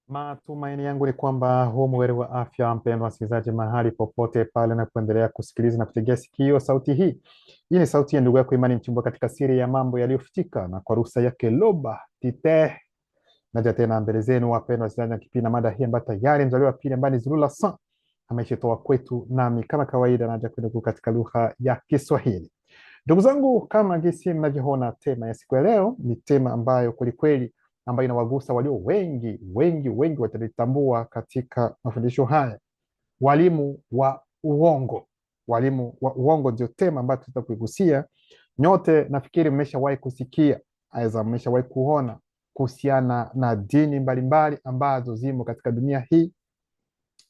Matumaini yangu ni kwamba hu mweri wa afya, mpendwa msikilizaji, mahali popote pale na kuendelea kusikiliza na kutegea sikio sauti hii. Hii ni sauti ya ndugu yako Imani Mchimbwa katika siri ya mambo yaliyofichika, na kwa ruhusa yake Loba Tite naja tena mbele zenu wapendwa wasikilizaji, na kipindi na mada hii ambayo tayari mzaliwa pili ambaye ni Zulula San ameshitoa kwetu, nami kama kawaida naja kwenu katika lugha ya Kiswahili. Ndugu zangu, kama gisi mnavyoona, tema ya siku ya leo ni tema ambayo kwelikweli ambayo inawagusa walio wengi wengi wengi watalitambua katika mafundisho haya: walimu wa uongo. Walimu wa uongo ndio tema ambayo tutaweza kuigusia. Nyote nafikiri mmeshawahi kusikia, aidha mmeshawahi kuona kuhusiana na dini mbalimbali ambazo zimo katika dunia hii,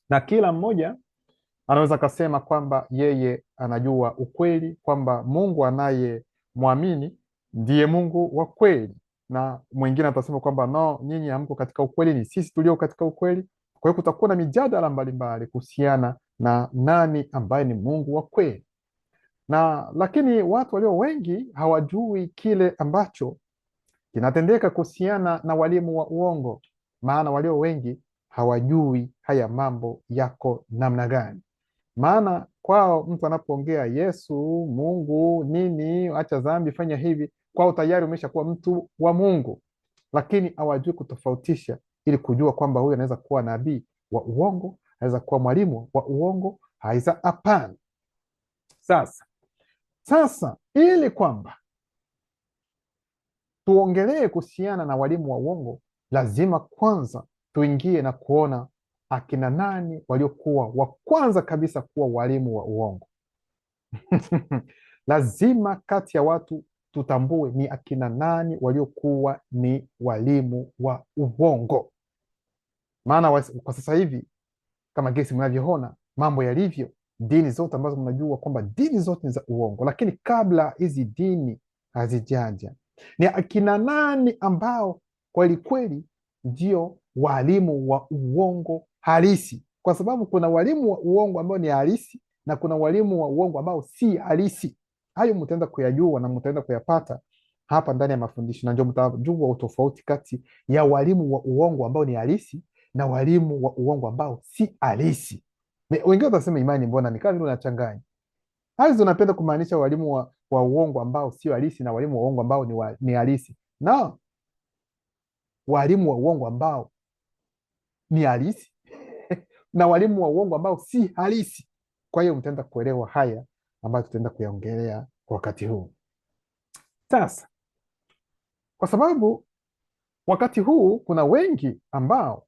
na kila mmoja anaweza akasema kwamba yeye anajua ukweli, kwamba Mungu anayemwamini ndiye Mungu wa kweli, na mwingine atasema kwamba no, nyinyi hamko katika ukweli, ni sisi tulio katika ukweli. Kwa hiyo kutakuwa na mijadala mbalimbali kuhusiana na nani ambaye ni Mungu wa kweli, na lakini watu walio wengi hawajui kile ambacho kinatendeka kuhusiana na walimu wa uongo, maana walio wengi hawajui haya mambo yako namna gani. Maana kwao mtu anapoongea Yesu, Mungu, nini, acha dhambi, fanya hivi, kwao tayari umeshakuwa mtu wa Mungu, lakini hawajui kutofautisha ili kujua kwamba huyu anaweza kuwa nabii wa uongo, anaweza kuwa mwalimu wa uongo, haiza hapana. Sasa ili kwamba tuongelee kuhusiana na walimu wa uongo, lazima kwanza tuingie na kuona akina nani waliokuwa wa kwanza kabisa kuwa walimu wa uongo. Lazima kati ya watu tutambue ni akina nani waliokuwa ni walimu wa uongo, maana kwa sasa hivi kama gesi mnavyoona mambo yalivyo, dini zote ambazo mnajua kwamba dini zote ni za uongo, lakini kabla hizi dini hazijaja, ni akina nani ambao kweli kweli ndio walimu wa uongo halisi? Kwa sababu kuna walimu wa uongo ambao ni halisi na kuna walimu wa uongo ambao si halisi. Hayo mtaenda kuyajua na mtaenda kuyapata hapa ndani ya mafundisho, na ndio mtajua utofauti kati ya walimu wa uongo ambao ni halisi na walimu wa uongo ambao si halisi. Wengine watasema, Imani, mbona ni kama vile unachanganya hizo, unapenda kumaanisha walimu wa uongo ambao sio halisi na walimu wa uongo ambao ni halisi? No, walimu wa uongo ambao ni halisi na walimu wa uongo ambao si halisi. Kwa hiyo mtaenda kuelewa haya ambayo tutaenda kuyaongelea kwa wakati huu. Sasa kwa sababu wakati huu kuna wengi ambao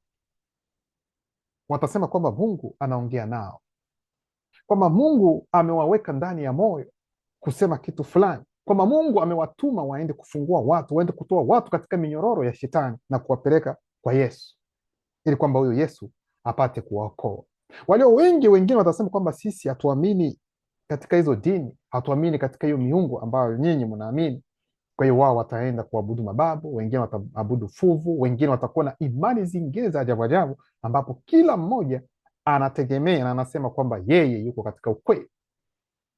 watasema kwamba Mungu anaongea nao, kwamba Mungu amewaweka ndani ya moyo kusema kitu fulani, kwamba Mungu amewatuma waende kufungua watu, waende kutoa watu katika minyororo ya shetani na kuwapeleka kwa Yesu, ili kwamba huyo Yesu apate kuwaokoa. Walio wengi wengine watasema kwamba sisi hatuamini katika hizo dini, hatuamini katika hiyo miungu ambayo nyinyi mnaamini. Kwa hiyo wao wataenda kuabudu mababu, wengine wataabudu fuvu, wengine watakuwa na imani zingine za ajabu ajabu, ambapo kila mmoja anategemea na anasema kwamba yeye yuko katika ukweli,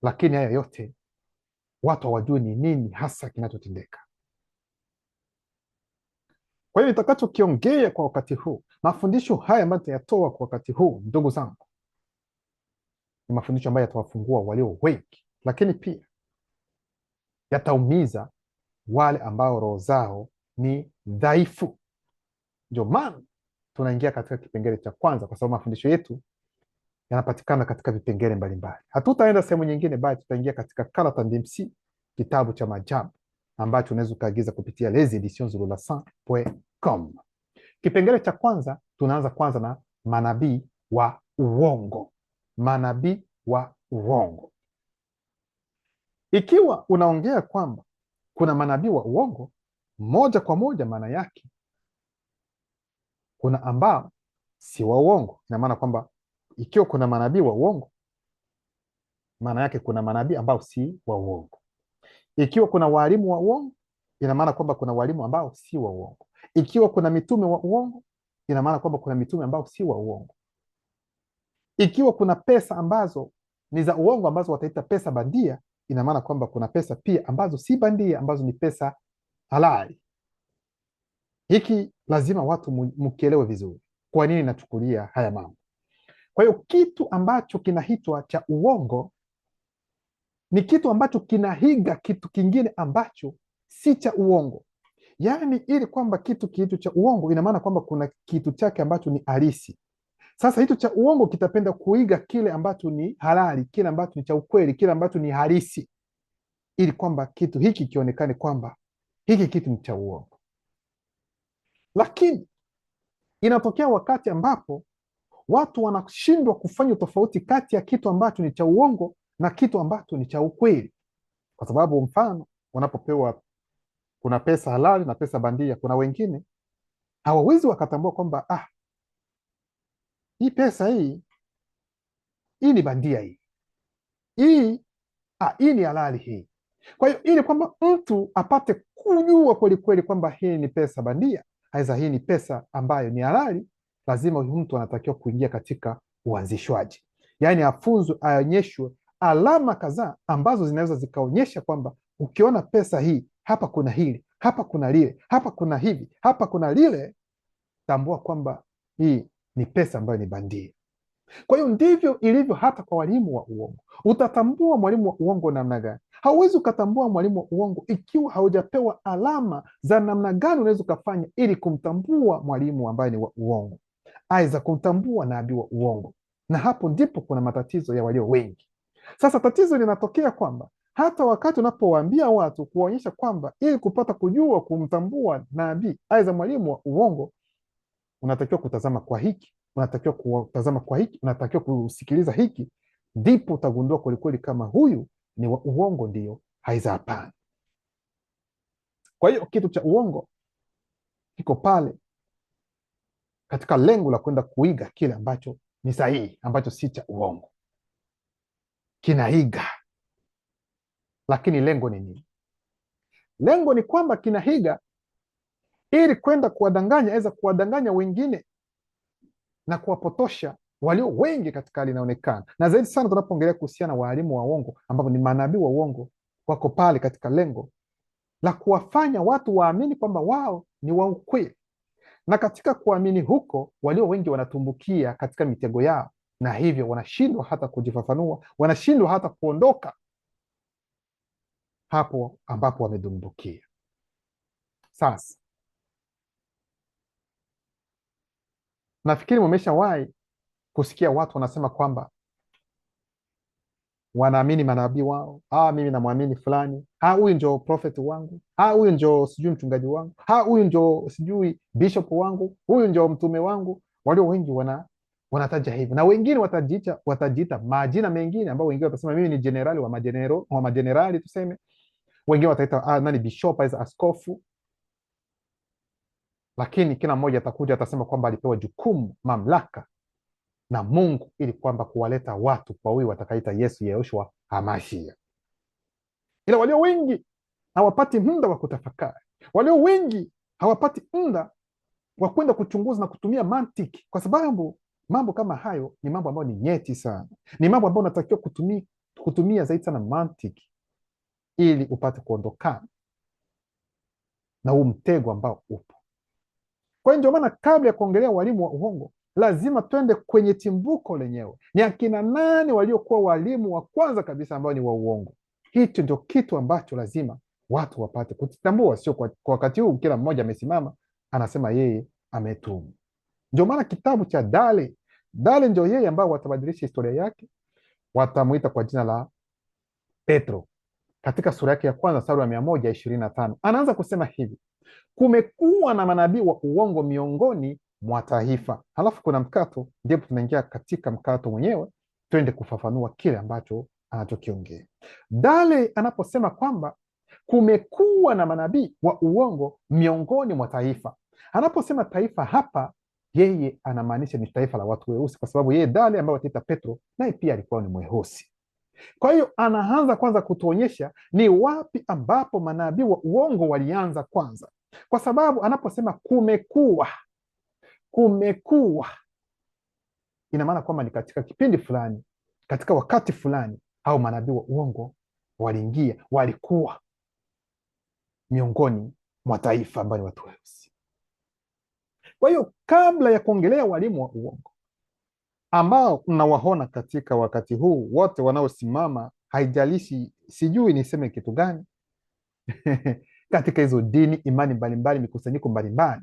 lakini haya yote watu hawajui ni nini hasa kinachotendeka. Kwa hiyo nitakachokiongea kwa wakati huu, mafundisho haya ambayo nitayatoa kwa wakati huu, ndugu zangu, ni mafundisho ambayo yatawafungua walio wengi, lakini pia yataumiza wale ambao roho zao ni dhaifu. Ndio maana tunaingia katika kipengele cha kwanza, kwa sababu mafundisho yetu yanapatikana katika vipengele mbalimbali. Hatutaenda sehemu nyingine, bali tutaingia katika Karata DMC, kitabu cha maajabu ambacho unaweza ukaagiza kupitia les editions zululasan.com. Kipengele cha kwanza, tunaanza kwanza na manabii wa uongo. Manabii wa uongo. Ikiwa unaongea kwamba kuna manabii wa uongo, moja kwa moja maana yake kuna ambao si wa uongo. Ina maana kwamba ikiwa kuna manabii wa uongo, maana yake kuna manabii ambao si wa uongo. Ikiwa kuna walimu wa uongo, ina maana kwamba kuna walimu ambao si wa uongo. Ikiwa kuna mitume wa uongo, ina maana kwamba kuna mitume ambao si wa uongo. Ikiwa kuna pesa ambazo ni za uongo, ambazo wataita pesa bandia, ina maana kwamba kuna pesa pia ambazo si bandia, ambazo ni pesa halali. Hiki lazima watu mkielewe vizuri. kwa nini nachukulia haya mambo. Kwa hiyo kitu ambacho kinaitwa cha uongo ni kitu ambacho kinaiga kitu kingine ambacho si cha uongo. Yaani ili kwamba kitu kitu cha uongo, ina maana kwamba kuna kitu chake ambacho ni halisi. Sasa hicho cha uongo kitapenda kuiga kile ambacho ni halali, kile ambacho ni cha ukweli, kile ambacho ni halisi, ili kwamba kitu hiki kionekane kwamba hiki kitu ni cha uongo. Lakini inatokea wakati ambapo watu wanashindwa kufanya tofauti kati ya kitu ambacho ni cha uongo na kitu ambacho ni cha ukweli. Kwa sababu mfano, wanapopewa, kuna pesa halali na pesa bandia, kuna wengine hawawezi wakatambua kwamba hii pesa hii ni bandia, hii hii ni halali hii. Kwa hiyo ili kwamba mtu apate kujua kweli kweli kwamba hii ni pesa bandia, aidha hii ni pesa ambayo ni halali, lazima huyu mtu anatakiwa kuingia katika uanzishwaji, yaani afunzwe, aonyeshwe alama kadhaa ambazo zinaweza zikaonyesha kwamba ukiona pesa hii, hapa kuna hili, hapa kuna lile, hapa kuna hivi, hapa kuna lile, tambua kwamba hii ni pesa ambayo ni bandia. Kwa hiyo ndivyo ilivyo hata kwa walimu wa uongo. Utatambua mwalimu wa uongo namna gani? Hauwezi ukatambua mwalimu wa uongo ikiwa haujapewa alama za namna gani unaweza ukafanya ili kumtambua mwalimu ambaye ni wa uongo, aidha kumtambua nabii wa uongo. Na hapo ndipo kuna matatizo ya walio wengi. Sasa tatizo linatokea kwamba hata wakati unapowaambia watu, kuwaonyesha kwamba ili kupata kujua kumtambua nabii aidha mwalimu wa uongo, unatakiwa kutazama kwa hiki, unatakiwa kutazama kwa hiki, unatakiwa kusikiliza hiki, ndipo utagundua kwelikweli kama huyu ni wa uongo, ndio haiza hapana. Kwa hiyo kitu cha uongo kiko pale katika lengo la kwenda kuiga kile ambacho ni sahihi, ambacho si cha uongo, kinaiga. Lakini lengo ni nini? Lengo ni kwamba kinaiga ili kwenda kuwadanganya, aweza kuwadanganya wengine na kuwapotosha walio wengi katika hali inaonekana. Na zaidi sana tunapoongelea kuhusiana na walimu wa uongo, ambapo ni manabii wa uongo, wako pale katika lengo la kuwafanya watu waamini kwamba wao ni wa ukweli, na katika kuamini huko walio wengi wanatumbukia katika mitego yao, na hivyo wanashindwa hata kujifafanua, wanashindwa hata kuondoka hapo ambapo wamedumbukia. Sasa nafikiri mmeshawahi kusikia watu wanasema kwamba wanaamini manabii wao, mimi namwamini fulani, huyu ndio prophet wangu, huyu ndio sijui mchungaji wangu, huyu ndio sijui bishop wangu, huyu ndio mtume wangu. Walio wengi wanataja hivyo, na wengine watajiita majina mengine, ambao wengine watasema mimi ni jenerali wa majenerali tuseme, wengine wataita nani bishop as askofu, lakini kila mmoja atakuja atasema kwamba alipewa jukumu, mamlaka na Mungu ili kwamba kuwaleta watu kwa huyu watakaita Yesu Yehoshua Hamashia. Ila walio wengi hawapati muda wa kutafakari, walio wengi hawapati muda wa kwenda kuchunguza na kutumia mantiki, kwa sababu mambo kama hayo ni mambo ambayo ni nyeti sana, ni mambo ambayo unatakiwa kutumia zaidi sana mantiki ili upate kuondokana na huu mtego ambao upo. Kwa hiyo ndio maana kabla ya kuongelea walimu wa uongo, lazima twende kwenye chimbuko lenyewe. Ni akina nani waliokuwa walimu wa kwanza kabisa ambao ni wa uongo? Hicho ndio kitu ambacho lazima watu wapate kutambua, sio kwa wakati huu kila mmoja amesimama anasema yeye ametumwa. Ndio maana kitabu cha Dale ndio yeye ambao watabadilisha historia yake, watamuita kwa jina la Petro. Katika sura yake ya kwanza sura ya 125 anaanza kusema hivi: kumekuwa na manabii wa uongo miongoni mwa taifa. Halafu kuna mkato, ndipo tunaingia katika mkato mwenyewe, twende kufafanua kile ambacho anachokiongea. Dale anaposema kwamba kumekuwa na manabii wa uongo miongoni mwa taifa, anaposema taifa hapa, yeye anamaanisha ni taifa la watu weusi, kwa sababu yeye Dale ambaye wataita Petro naye pia alikuwa ni mweusi. Kwa hiyo anaanza kwanza kutuonyesha ni wapi ambapo manabii wa uongo walianza kwanza, kwa sababu anaposema kumekuwa ina maana kwamba ni katika kipindi fulani, katika wakati fulani, au manabii wa uongo waliingia, walikuwa miongoni mwa taifa ambayo ni watu weusi. Kwa hiyo kabla ya kuongelea walimu wa uongo ambao mnawaona katika wakati huu wote wanaosimama, haijalishi sijui niseme kitu gani katika hizo dini, imani mbalimbali, mikusanyiko mbalimbali,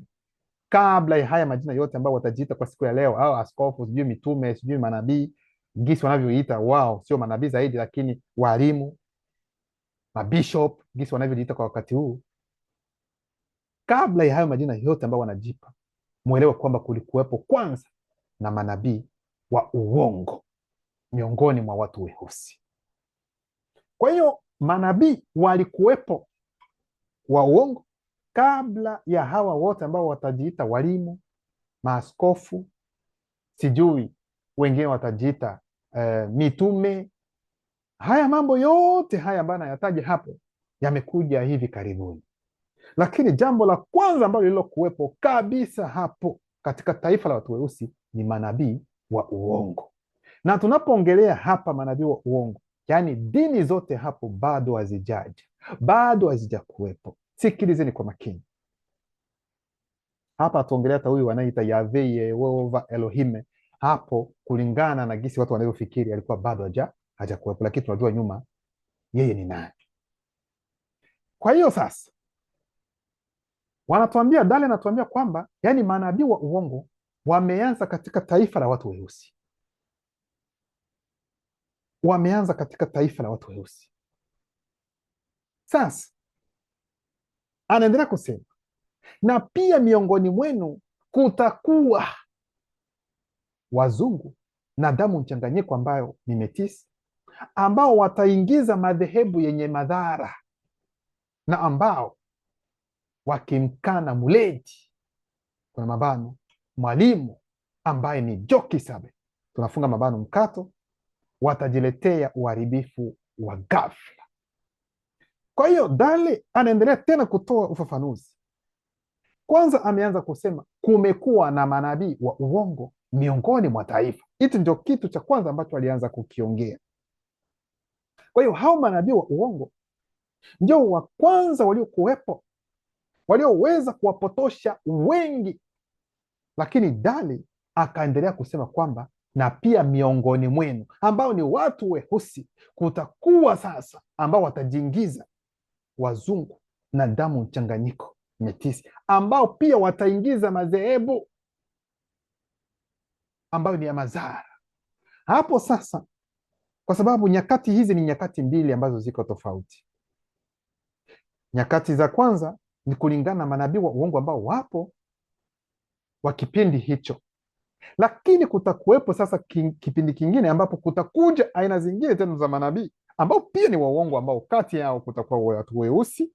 kabla ya haya majina yote ambao watajiita kwa siku ya leo, au askofu, sijui mitume, sijui manabii, gisi wanavyoita wao, sio manabii zaidi, lakini walimu, mabishop, gisi wanavyojiita kwa wakati huu, kabla ya hayo majina yote ambao wanajipa, mwelewe kwamba kulikuwepo kwanza na manabii wa uongo miongoni mwa watu weusi. Kwa hiyo manabii walikuwepo wa uongo kabla ya hawa wote ambao watajiita walimu, maaskofu, sijui wengine watajiita mitume. Haya mambo yote haya ambayo nayataja hapo yamekuja hivi karibuni, lakini jambo la kwanza ambalo lililokuwepo kabisa hapo katika taifa la watu weusi ni manabii wa uongo. Na tunapoongelea hapa manabii wa uongo, yaani dini zote hapo bado hazijaja, bado hazijakuwepo. Sikilizeni kwa makini hapa, tuongelea hata huyu anayeita Yahweh Yehova Elohim. Hapo kulingana na gisi watu wanavyofikiri alikuwa bado hajakuwepo, lakini tunajua nyuma yeye ni nani. Kwa hiyo sasa wanatuambia Dale anatuambia kwamba yani manabii wa uongo wameanza katika taifa la watu weusi, wameanza katika taifa la watu weusi. Sasa anaendelea kusema, na pia miongoni mwenu kutakuwa wazungu na damu mchanganyiko ambayo ni metisi, ambao wataingiza madhehebu yenye madhara, na ambao wakimkana muleti, kuna mabano, mwalimu ambaye ni Jokisabe, tunafunga mabano mkato, watajiletea uharibifu wa ghafla. Kwa hiyo Dale anaendelea tena kutoa ufafanuzi. Kwanza ameanza kusema kumekuwa na manabii wa uongo miongoni mwa taifa. Hiki ndio kitu cha kwanza ambacho alianza kukiongea. Kwa hiyo hao manabii wa uongo ndio wa kwanza waliokuwepo, walioweza kuwapotosha wengi. Lakini Dale akaendelea kusema kwamba na pia miongoni mwenu ambao ni watu weusi kutakuwa sasa ambao watajiingiza wazungu na damu mchanganyiko metisi, ambao pia wataingiza madhehebu ambayo ni ya madhara. Hapo sasa, kwa sababu nyakati hizi ni nyakati mbili ambazo ziko tofauti. Nyakati za kwanza ni kulingana na manabii wa uongo ambao wapo wa kipindi hicho, lakini kutakuwepo sasa kipindi kingine ambapo kutakuja aina zingine tena za manabii ambao pia ni wa uongo, ambao kati yao kutakuwa watu weusi,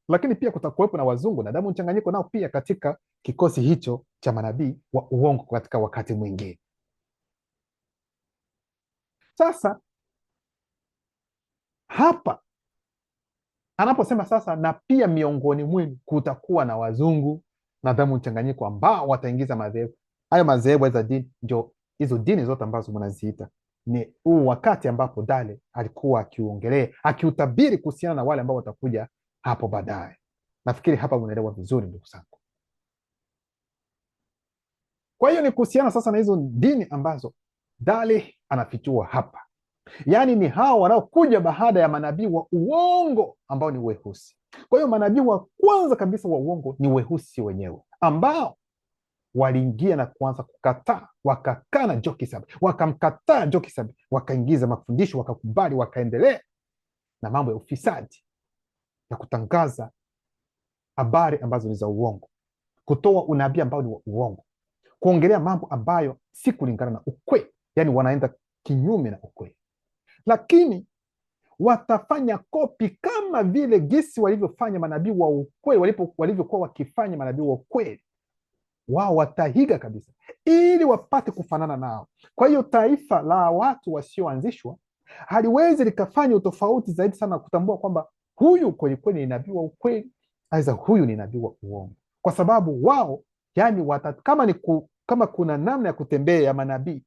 lakini pia kutakuwepo na wazungu na damu mchanganyiko nao pia katika kikosi hicho cha manabii wa uongo katika wakati mwingine. Sasa hapa anaposema sasa na pia miongoni mwenu kutakuwa na wazungu na damu mchanganyiko ambao wataingiza madhehebu, hayo madhehebu za dini, ndio hizo dini zote ambazo mnaziita. Ni huu wakati ambapo Dale alikuwa akiuongelea, akiutabiri kuhusiana na wale ambao watakuja hapo baadaye. Nafikiri hapa unaelewa vizuri ndugu zangu. Kwa hiyo ni kuhusiana sasa na hizo dini ambazo Dale anafichua hapa, yaani ni hao wanaokuja baada ya manabii wa uongo ambao ni weusi. Kwa hiyo manabii wa kwanza kabisa wa uongo ni weusi wenyewe, ambao waliingia na kuanza kukataa, wakakana Jokisabe, wakamkataa Jokisabe, wakaingiza mafundisho, wakakubali, wakaendelea na mambo ya ufisadi ya kutangaza habari ambazo ni za uongo, kutoa unabii ambao ni wa uongo, kuongelea mambo ambayo si kulingana na ukweli, yaani wanaenda kinyume na ukweli. Lakini watafanya kopi kama vile gisi walivyofanya manabii wa ukweli, walivyokuwa wakifanya manabii wa ukweli. Wao watahiga kabisa ili wapate kufanana nao. Kwa hiyo taifa la watu wasioanzishwa haliwezi likafanya utofauti zaidi sana kutambua kwamba huyu kwelikweli ni nabii wa ukweli, aidha huyu ni nabii wa uongo, kwa sababu wao yani kama kuna namna ya kutembea ya manabii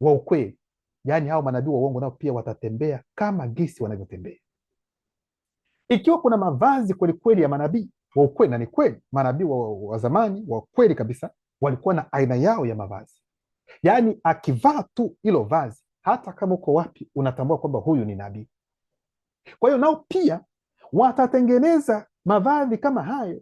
wa ukweli, yani hao manabii wa uongo nao pia watatembea kama gisi wanavyotembea. Ikiwa kuna mavazi kwelikweli ya manabii, wa ukweli, na ni kweli manabii wa zamani wa kweli kabisa walikuwa na aina yao ya mavazi. Yaani akivaa tu hilo vazi, hata kama uko wapi unatambua kwamba huyu ni nabii. Kwa hiyo nao pia watatengeneza mavazi kama hayo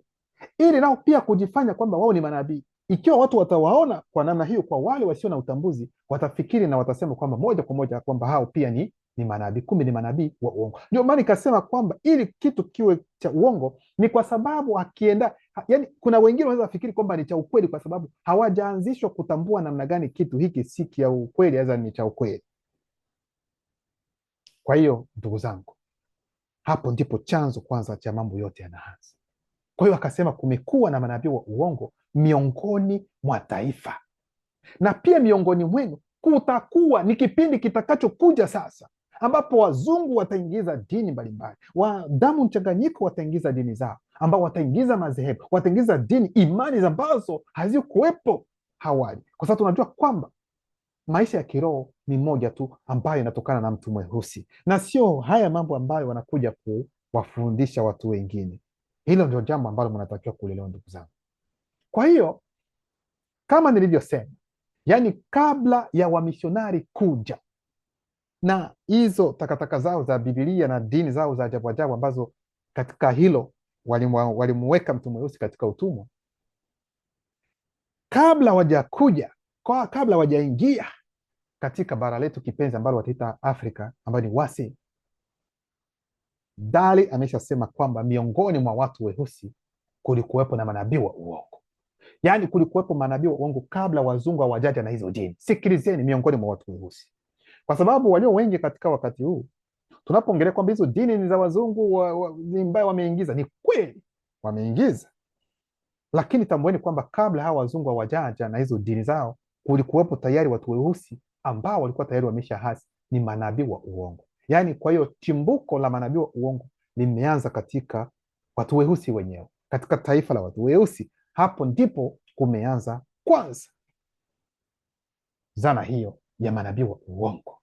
ili nao pia kujifanya kwamba wao ni manabii. Ikiwa watu watawaona kwa namna hiyo, kwa wale wasio na utambuzi watafikiri na watasema kwamba moja kwa moja kwamba hao pia ni manabii, kumbe ni manabii wa uongo. Ndio maana nikasema kwamba ili kitu kiwe cha uongo ni kwa sababu akienda, yani kuna wengine wanaweza fikiri kwamba ni cha ukweli kwa sababu hawajaanzishwa kutambua namna gani kitu hiki si cha ukweli, aza ni cha ukweli. Kwa hiyo ndugu zangu, hapo ndipo chanzo kwanza cha mambo yote yanaanza. Kwa hiyo akasema kumekuwa na manabii wa uongo miongoni mwa taifa, na pia miongoni mwenu kutakuwa ni kipindi kitakachokuja sasa, ambapo wazungu wataingiza dini mbalimbali, wa damu mchanganyiko wataingiza dini zao, ambao wataingiza madhehebu, wataingiza dini, imani ambazo hazikuwepo awali, kwa sababu tunajua kwamba maisha ya kiroho ni moja tu ambayo inatokana na mtu mweusi, na sio haya mambo ambayo wanakuja kuwafundisha watu wengine. Hilo ndio jambo ambalo mnatakiwa kulielewa ndugu zangu. Kwa hiyo kama nilivyosema, yani kabla ya wamisionari kuja na hizo takataka zao za Biblia na dini zao za ajabu ajabu, ambazo katika hilo walimuweka mtu mweusi katika utumwa, kabla wajakuja, kabla wajaingia katika bara letu kipenzi ambalo wataita Afrika, ambayo ni wasi, Dali ameshasema kwamba miongoni mwa watu weusi kulikuwepo na manabii wa uongo. Yaani kulikuwepo manabii wa uongo kabla wazungu hawajaja na hizo dini. Sikilizeni, miongoni mwa watu weusi, kwa sababu walio wengi katika wakati huu tunapoongelea kwamba hizo dini ni za wazungu ni mbaya wameingiza, ni kweli wameingiza, lakini tambueni kwamba kabla hawa wazungu hawajaja na hizo dini zao kulikuwepo tayari watu weusi ambao walikuwa tayari wamesha hasi, ni manabii wa uongo. Yaani kwa hiyo chimbuko la manabii wa uongo limeanza katika watu weusi wenyewe, katika taifa la watu weusi. Hapo ndipo kumeanza kwanza zana hiyo ya manabii wa uongo.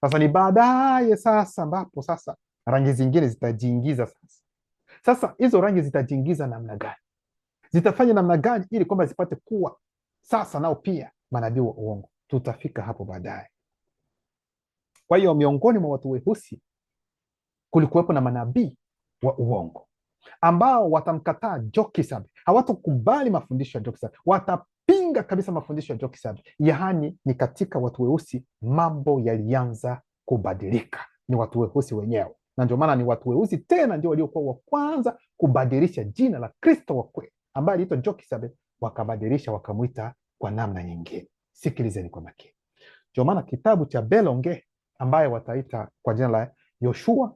Sasa ni baadaye sasa ambapo sasa rangi zingine zitajiingiza. Sasa hizo rangi zitajiingiza namna gani? Zitafanya namna gani ili kwamba zipate kuwa sasa nao pia manabii wa uongo? Tutafika hapo baadaye. Kwa hiyo miongoni mwa watu weusi kulikuwepo na manabii wa uongo ambao watamkataa Jokisabe, hawatakubali mafundisho ya Jokisabe, watapinga kabisa mafundisho ya Jokisabe. Yaani ni katika watu weusi mambo yalianza kubadilika, ni watu weusi wenyewe, na ndio maana ni watu weusi tena ndio waliokuwa wa kwanza kubadilisha jina la Kristo wa kweli ambaye aliitwa Jokisabe, wakabadilisha wakamwita kwa namna nyingine. Sikilizeni kwa makini. Ndio maana kitabu cha Belonge ambaye wataita kwa jina la Yoshua,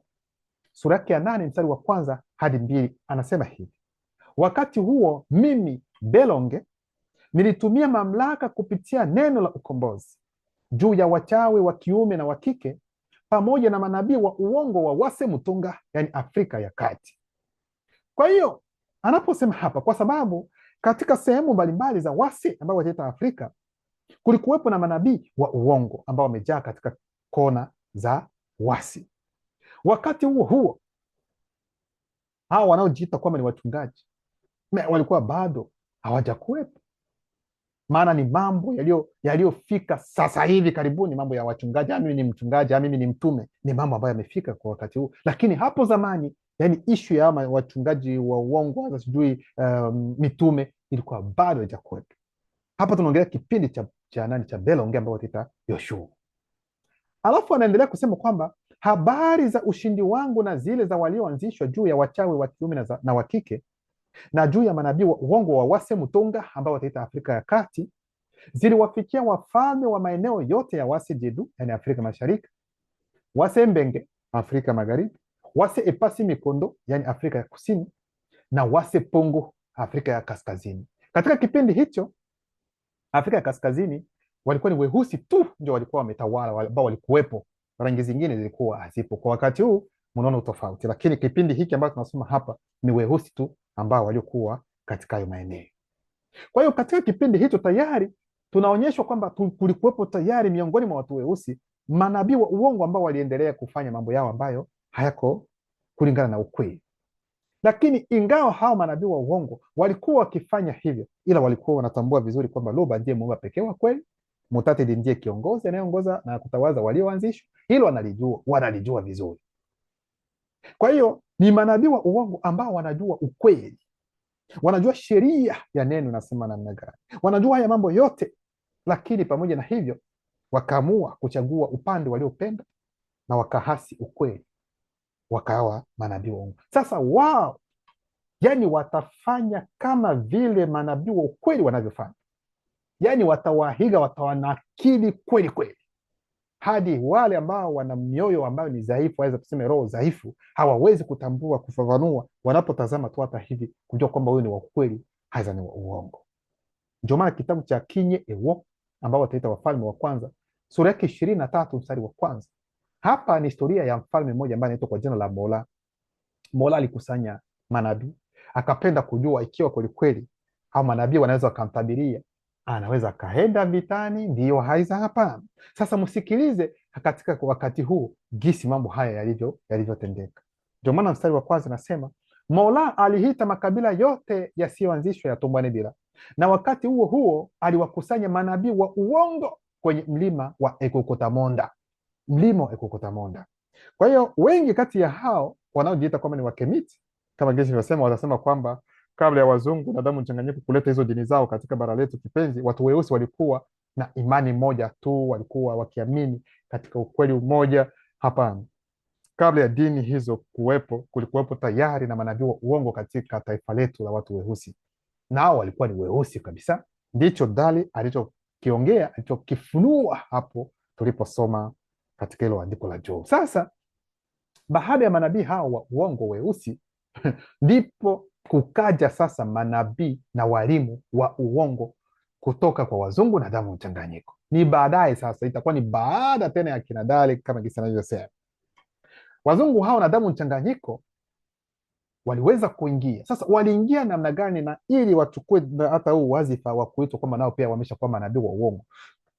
sura yake ya 8 mstari wa 1 hadi 2, anasema hivi: wakati huo mimi Belonge nilitumia mamlaka kupitia neno la ukombozi juu ya wachawi wa kiume na wa kike pamoja na manabii wa uongo wa Wase Mutunga, yani Afrika ya Kati. Kwa hiyo anaposema hapa, kwa sababu katika sehemu mbalimbali za Wase ambao wataita Afrika kulikuwepo na manabii wa uongo ambao wamejaa katika kona za Wasi. Wakati huo huo hao wanaojiita kwamba ni wachungaji walikuwa bado hawajakuwepo, maana ni mambo yaliyofika sasa hivi karibuni, mambo ya wachungaji, mimi ni mchungaji, mimi ni mtume, ni mambo ambayo yamefika kwa wakati huu. Lakini hapo zamani, yani ishu ya wachungaji wa uongo, hata sijui mitume, ilikuwa bado haijakuwepo. Hapa tunaongelea kipindi cha Belonge ambao wataita Yoshua. Alafu anaendelea kusema kwamba habari za ushindi wangu na zile za walioanzishwa juu ya wachawi wa kiume na wa kike na juu ya manabii wa uongo wa Wase Mutunga ambao wataita Afrika ya Kati ziliwafikia wafalme wa maeneo yote ya Wase Jedu, yani Afrika Mashariki, Wase Mbenge, Afrika Magharibi, Wase Epasi Mikondo, yani Afrika ya Kusini, na Wase Pongo, Afrika ya Kaskazini. Katika kipindi hicho Afrika ya Kaskazini walikuwa ni weusi tu ndio walikuwa wametawala, ambao walikuwepo, rangi zingine zilikuwa hazipo. Kwa wakati huu mnaona utofauti, lakini kipindi hiki ambacho tunasoma hapa ni weusi tu ambao waliokuwa katika hayo maeneo. Kwa hiyo katika kipindi hicho tayari tunaonyeshwa kwamba kulikuwepo tayari miongoni mwa watu weusi manabii wa uongo ambao waliendelea kufanya mambo yao ambayo hayako kulingana na ukweli. Lakini ingawa hao manabii wa uongo walikuwa wakifanya hivyo, ila walikuwa wanatambua vizuri kwamba Luba ndiye Muumba pekee wa kweli, Mutatili ndiye kiongozi anayeongoza na kutawaza walioanzishwa. Hilo wanalijua vizuri. Kwa hiyo ni manabii wa uongo ambao wanajua ukweli, wanajua sheria ya neno inasema namna gani, wanajua haya mambo yote, lakini pamoja na hivyo wakaamua kuchagua upande waliopenda na wakahasi ukweli, wakawa manabii wa uongo. Sasa wao yani watafanya kama vile manabii wa ukweli wanavyofanya, yani watawahiga, watawanakili kweli kweli, hadi wale ambao wana mioyo ambayo ni dhaifu, waweza tuseme roho dhaifu, hawawezi kutambua, kufafanua, wanapotazama tu hata hivi kujua kwamba huyu ni wa ukweli, haza ni wa uongo. Ndio maana kitabu cha Kinye Ewo ambao wataita Wafalme wa Kwanza sura yake 23 mstari wa kwanza, hapa ni historia ya mfalme mmoja ambaye anaitwa kwa jina la Mola. Mola alikusanya manabii, akapenda kujua ikiwa kwelikweli hao manabii wanaweza wakamtabiria anaweza akaenda vitani, ndiyo haiza hapana. Sasa msikilize katika wakati huu gisi mambo haya yalivyotendeka. Ndio maana mstari wa kwanza nasema, Mola alihita makabila yote yasiyoanzishwa yatombwane bila, na wakati huo huo aliwakusanya manabii wa uongo kwenye mlima wa Ekokotamonda. Mlima wa Ekokotamonda. Kwa hiyo wengi kati ya hao wanaojiita kwamba ni Wakemiti, kama gesi nilivyosema, watasema kwamba kabla ya wazungu na damu mchanganyiko kuleta hizo dini zao katika bara letu kipenzi, watu weusi walikuwa na imani moja tu, walikuwa wakiamini katika ukweli umoja. Hapana, kabla ya dini hizo kuwepo, kulikuwepo tayari na manabii wa uongo katika taifa letu la watu weusi, nao walikuwa ni weusi kabisa. Ndicho Dali alichokiongea, alichokifunua hapo tuliposoma katika hilo andiko la Job. Sasa baada ya manabii hao wa uongo weusi ndipo kukaja sasa manabii na walimu wa uongo kutoka kwa wazungu na damu mchanganyiko. Ni baadaye sasa, itakuwa ni baada tena ya kina Dali, kama kisa anavyosema. Wazungu hao na damu mchanganyiko waliweza kuingia. Sasa waliingia namna gani? Na ili wachukue hata huu wazifa wa kuitwa kwamba nao pia wameshakuwa manabii wa uongo,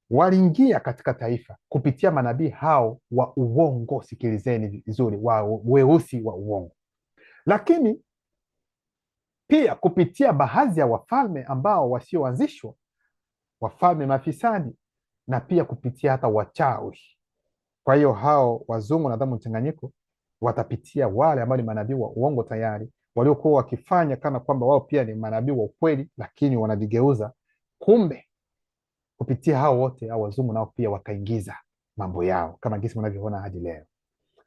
waliingia katika taifa kupitia manabii hao wa uongo. Sikilizeni vizuri, wa weusi wa uongo, lakini pia kupitia baadhi ya wafalme ambao wasioanzishwa, wafalme mafisadi, na pia kupitia hata wachawi. Kwa hiyo hao wazungu na damu mchanganyiko watapitia wale ambao ni manabii wa uongo tayari, waliokuwa wakifanya kana kwamba wao pia ni manabii wa ukweli, lakini wanavigeuza. Kumbe kupitia hao wote, hao wazungu nao pia wakaingiza mambo yao kama jinsi mnavyoona hadi leo.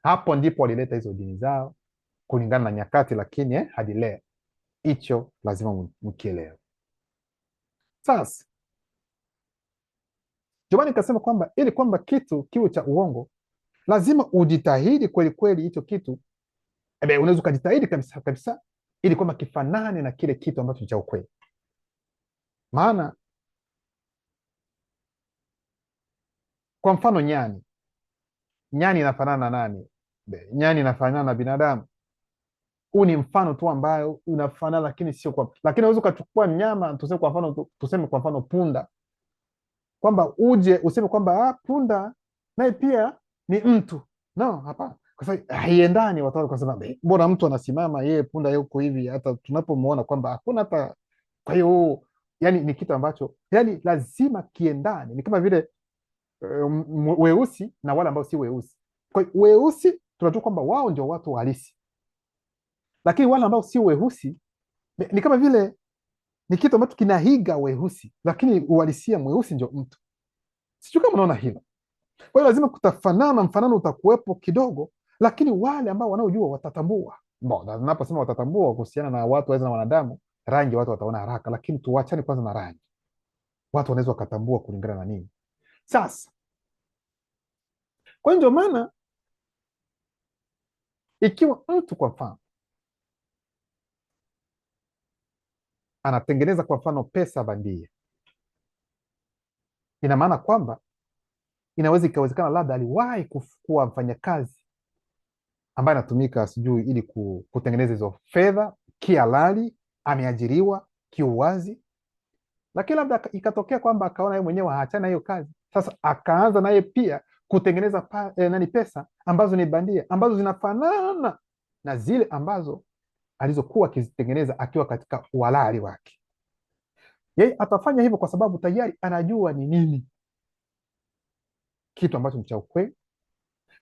Hapo ndipo walileta hizo dini zao kulingana na nyakati, lakini hadi leo hicho lazima mkielewe. Sasa Jomani nikasema kwamba ili kwamba kitu kiwe cha uongo lazima ujitahidi kweli kweli hicho kitu. Unaweza ukajitahidi kabisa kabisa ili kwamba kifanane na kile kitu ambacho cha ukweli. Maana kwa mfano nyani inafanana na nani? Nyani inafanana na binadamu. Huu ni mfano tu ambayo unafanana, lakini sio kwa, lakini unaweza ukachukua mnyama, tuseme kwa mfano punda, kwamba uje useme kwamba punda naye pia ni mtu. No, hapana, kwa sababu haiendani. Watu kwa sababu bora mtu anasimama, yeye punda yuko hivi, hata tunapomuona kwamba hakuna hata. Kwa hiyo yani ni kitu ambacho yani lazima kiendane. Ni kama vile weusi na wale ambao si weusi. Kwa hiyo weusi tunajua kwamba wao ndio watu halisi, lakini wale ambao si weusi ni kama vile ni kitu ambacho kinahiga weusi, lakini uhalisia mweusi ndio mtu. Sijui kama unaona hilo. Kwa hiyo lazima kutafanana, mfanano utakuwepo kidogo, lakini wale ambao wanaojua watatambua. Mbona naposema watatambua kuhusiana na watu waweza na wanadamu, rangi watu wataona haraka, lakini tuachane kwanza na rangi. Watu wanaweza wakatambua kulingana na nini? Sasa kwa hiyo ndio maana ikiwa mtu kwa mfano anatengeneza kwa mfano pesa bandia, ina maana kwamba inaweza ikawezekana labda aliwahi kuwa mfanyakazi ambaye anatumika sijui ili kutengeneza hizo fedha kihalali, ameajiriwa kiuwazi, lakini labda ikatokea kwamba akaona yeye mwenyewe haachana hiyo kazi. Sasa akaanza naye pia kutengeneza pesa ambazo ni bandia, ambazo zinafanana na zile ambazo alizokuwa akizitengeneza akiwa katika uhalali wake. Yeye atafanya hivyo kwa sababu tayari anajua ni nini kitu ambacho ni cha ukweli,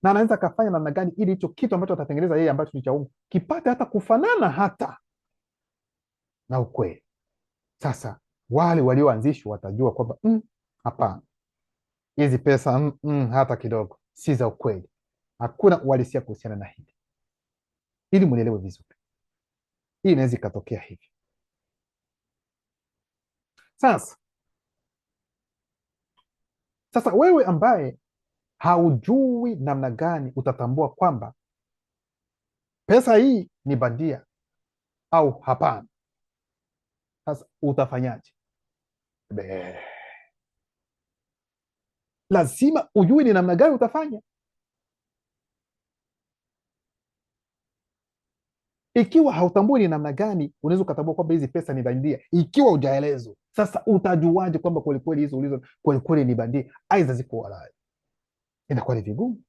na anaweza akafanya namna gani ili hicho kitu ambacho atatengeneza yeye ambacho ni cha uongo kipate hata kufanana hata na ukweli. Sasa wale walioanzishwa watajua kwamba hapana, hizi pesa hata kidogo si za ukweli, hakuna uhalisia kuhusiana na hili. Ili mnielewe vizuri, hii inaweza ikatokea hivi. Sasa wewe ambaye haujui namna gani utatambua kwamba pesa hii ni bandia au hapana, sasa utafanyaje? Lazima ujue ni namna gani utafanya. Ikiwa hautambui ni namna gani unaweza ukatambua kwamba hizi pesa ni bandia, ikiwa hujaelezwa, sasa utajuaje kwamba kwelikweli hizo ulizo kwelikweli ni bandia, aidha ziko halali? Inakuwa ni vigumu.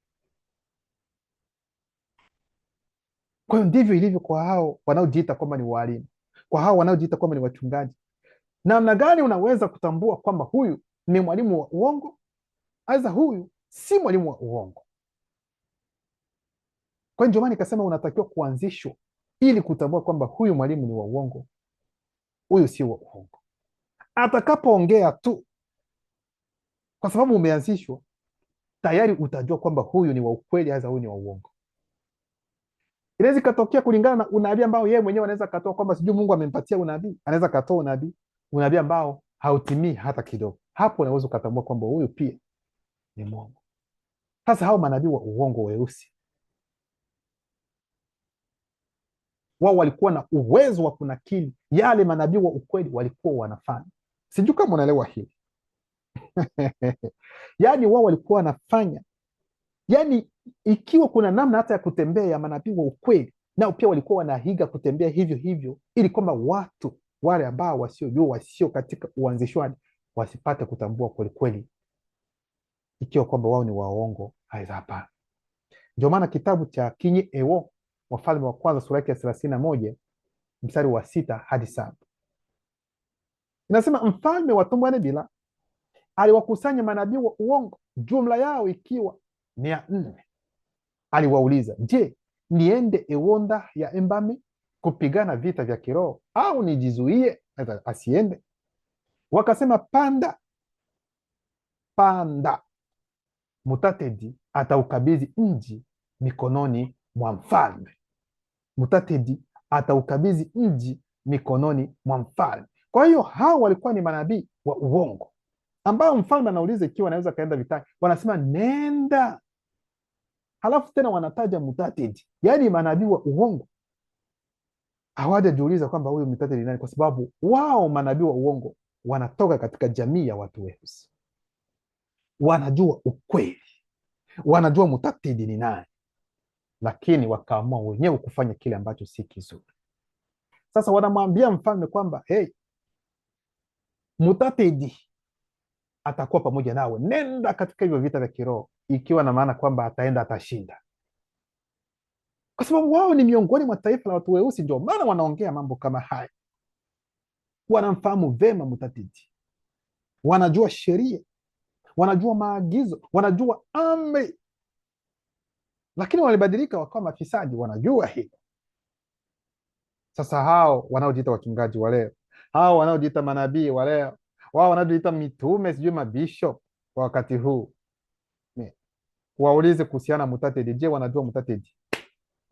Kwa hiyo ndivyo ilivyo kwa hao wanaojiita kwamba ni walimu, kwa hao wanaojiita kwamba ni wachungaji. Namna gani unaweza kutambua kwamba huyu ni mwalimu wa uongo, aidha huyu si mwalimu wa uongo? Kwa hiyo ndio maana nikasema unatakiwa kuanzishwa ili kutambua kwamba huyu mwalimu ni wa uongo, huyu si wa uongo. Atakapoongea tu, kwa sababu umeanzishwa tayari, utajua kwamba huyu ni wa ukweli, aidha huyu ni wa uongo. Inaweza ikatokea kulingana na unabii ambao yeye mwenyewe anaweza katoa, kwamba sijui Mungu amempatia unabii, anaweza katoa unabii ambao hautimii hata kidogo. Hapo unaweza ukatambua kwamba huyu pia ni mwongo. Sasa hao manabii wa uongo weusi, wao walikuwa na uwezo wa kunakili yale manabii wa ukweli walikuwa wanafanya. Sijui kama unaelewa hili. Yaani wao walikuwa wanafanya, yaani ikiwa kuna namna hata ya kutembea ya manabii wa ukweli, nao pia walikuwa wanaiga kutembea hivyo hivyo, ili kwamba watu wale ambao wasiojua, wasio katika uanzishwaji, wasipate kutambua kwelikweli ikiwa kwamba wao ni waongo aidha hapana. Ndio maana kitabu cha Kinyi Ewo, Wafalme wa Kwanza, sura yake ya 31 mstari wa 6 hadi 7 inasema, mfalme wa Tumbwanebila aliwakusanya manabii wa uongo, jumla yao ikiwa 400. Aliwauliza, je, niende Ewonda ya Embame kupigana vita vya kiroho au nijizuie asiende? Wakasema, panda, Mutatedi ataukabidhi mji mikononi mwa mfalme. Mutatedi ataukabidhi mji mikononi mwa mfalme. Kwa hiyo hao walikuwa ni manabii wa uongo ambao mfalme anauliza ikiwa anaweza kaenda vitani, wanasema nenda, halafu tena wanataja Mutatedi, yaani manabii wa uongo. Hawajajiuliza kwamba huyu Mutatedi nani, kwa sababu wao manabii wa uongo wanatoka katika jamii ya watu weusi, wanajua ukweli, wanajua Mutatedi ni nani, lakini wakaamua wenyewe kufanya kile ambacho si kizuri. Sasa wanamwambia mfalme kwamba hey, Mutatedi atakuwa pamoja nawe, nenda katika hivyo vita vya kiroho, ikiwa na maana kwamba ataenda atashinda, kwa sababu wao ni miongoni mwa taifa la watu weusi. Ndio maana wanaongea mambo kama haya. Wanamfahamu vema Mutatedi, wanajua sheria, wanajua maagizo, wanajua amri, lakini walibadilika wakawa mafisadi, wanajua hilo. Sasa hao wanaojiita wachungaji wa leo, hao wanaojiita manabii wa leo, wao wanaojiita mitume, sijui mabishop kwa wakati huu, waulize kuhusiana na Mutatedi. Je, wanajua Mutatedi?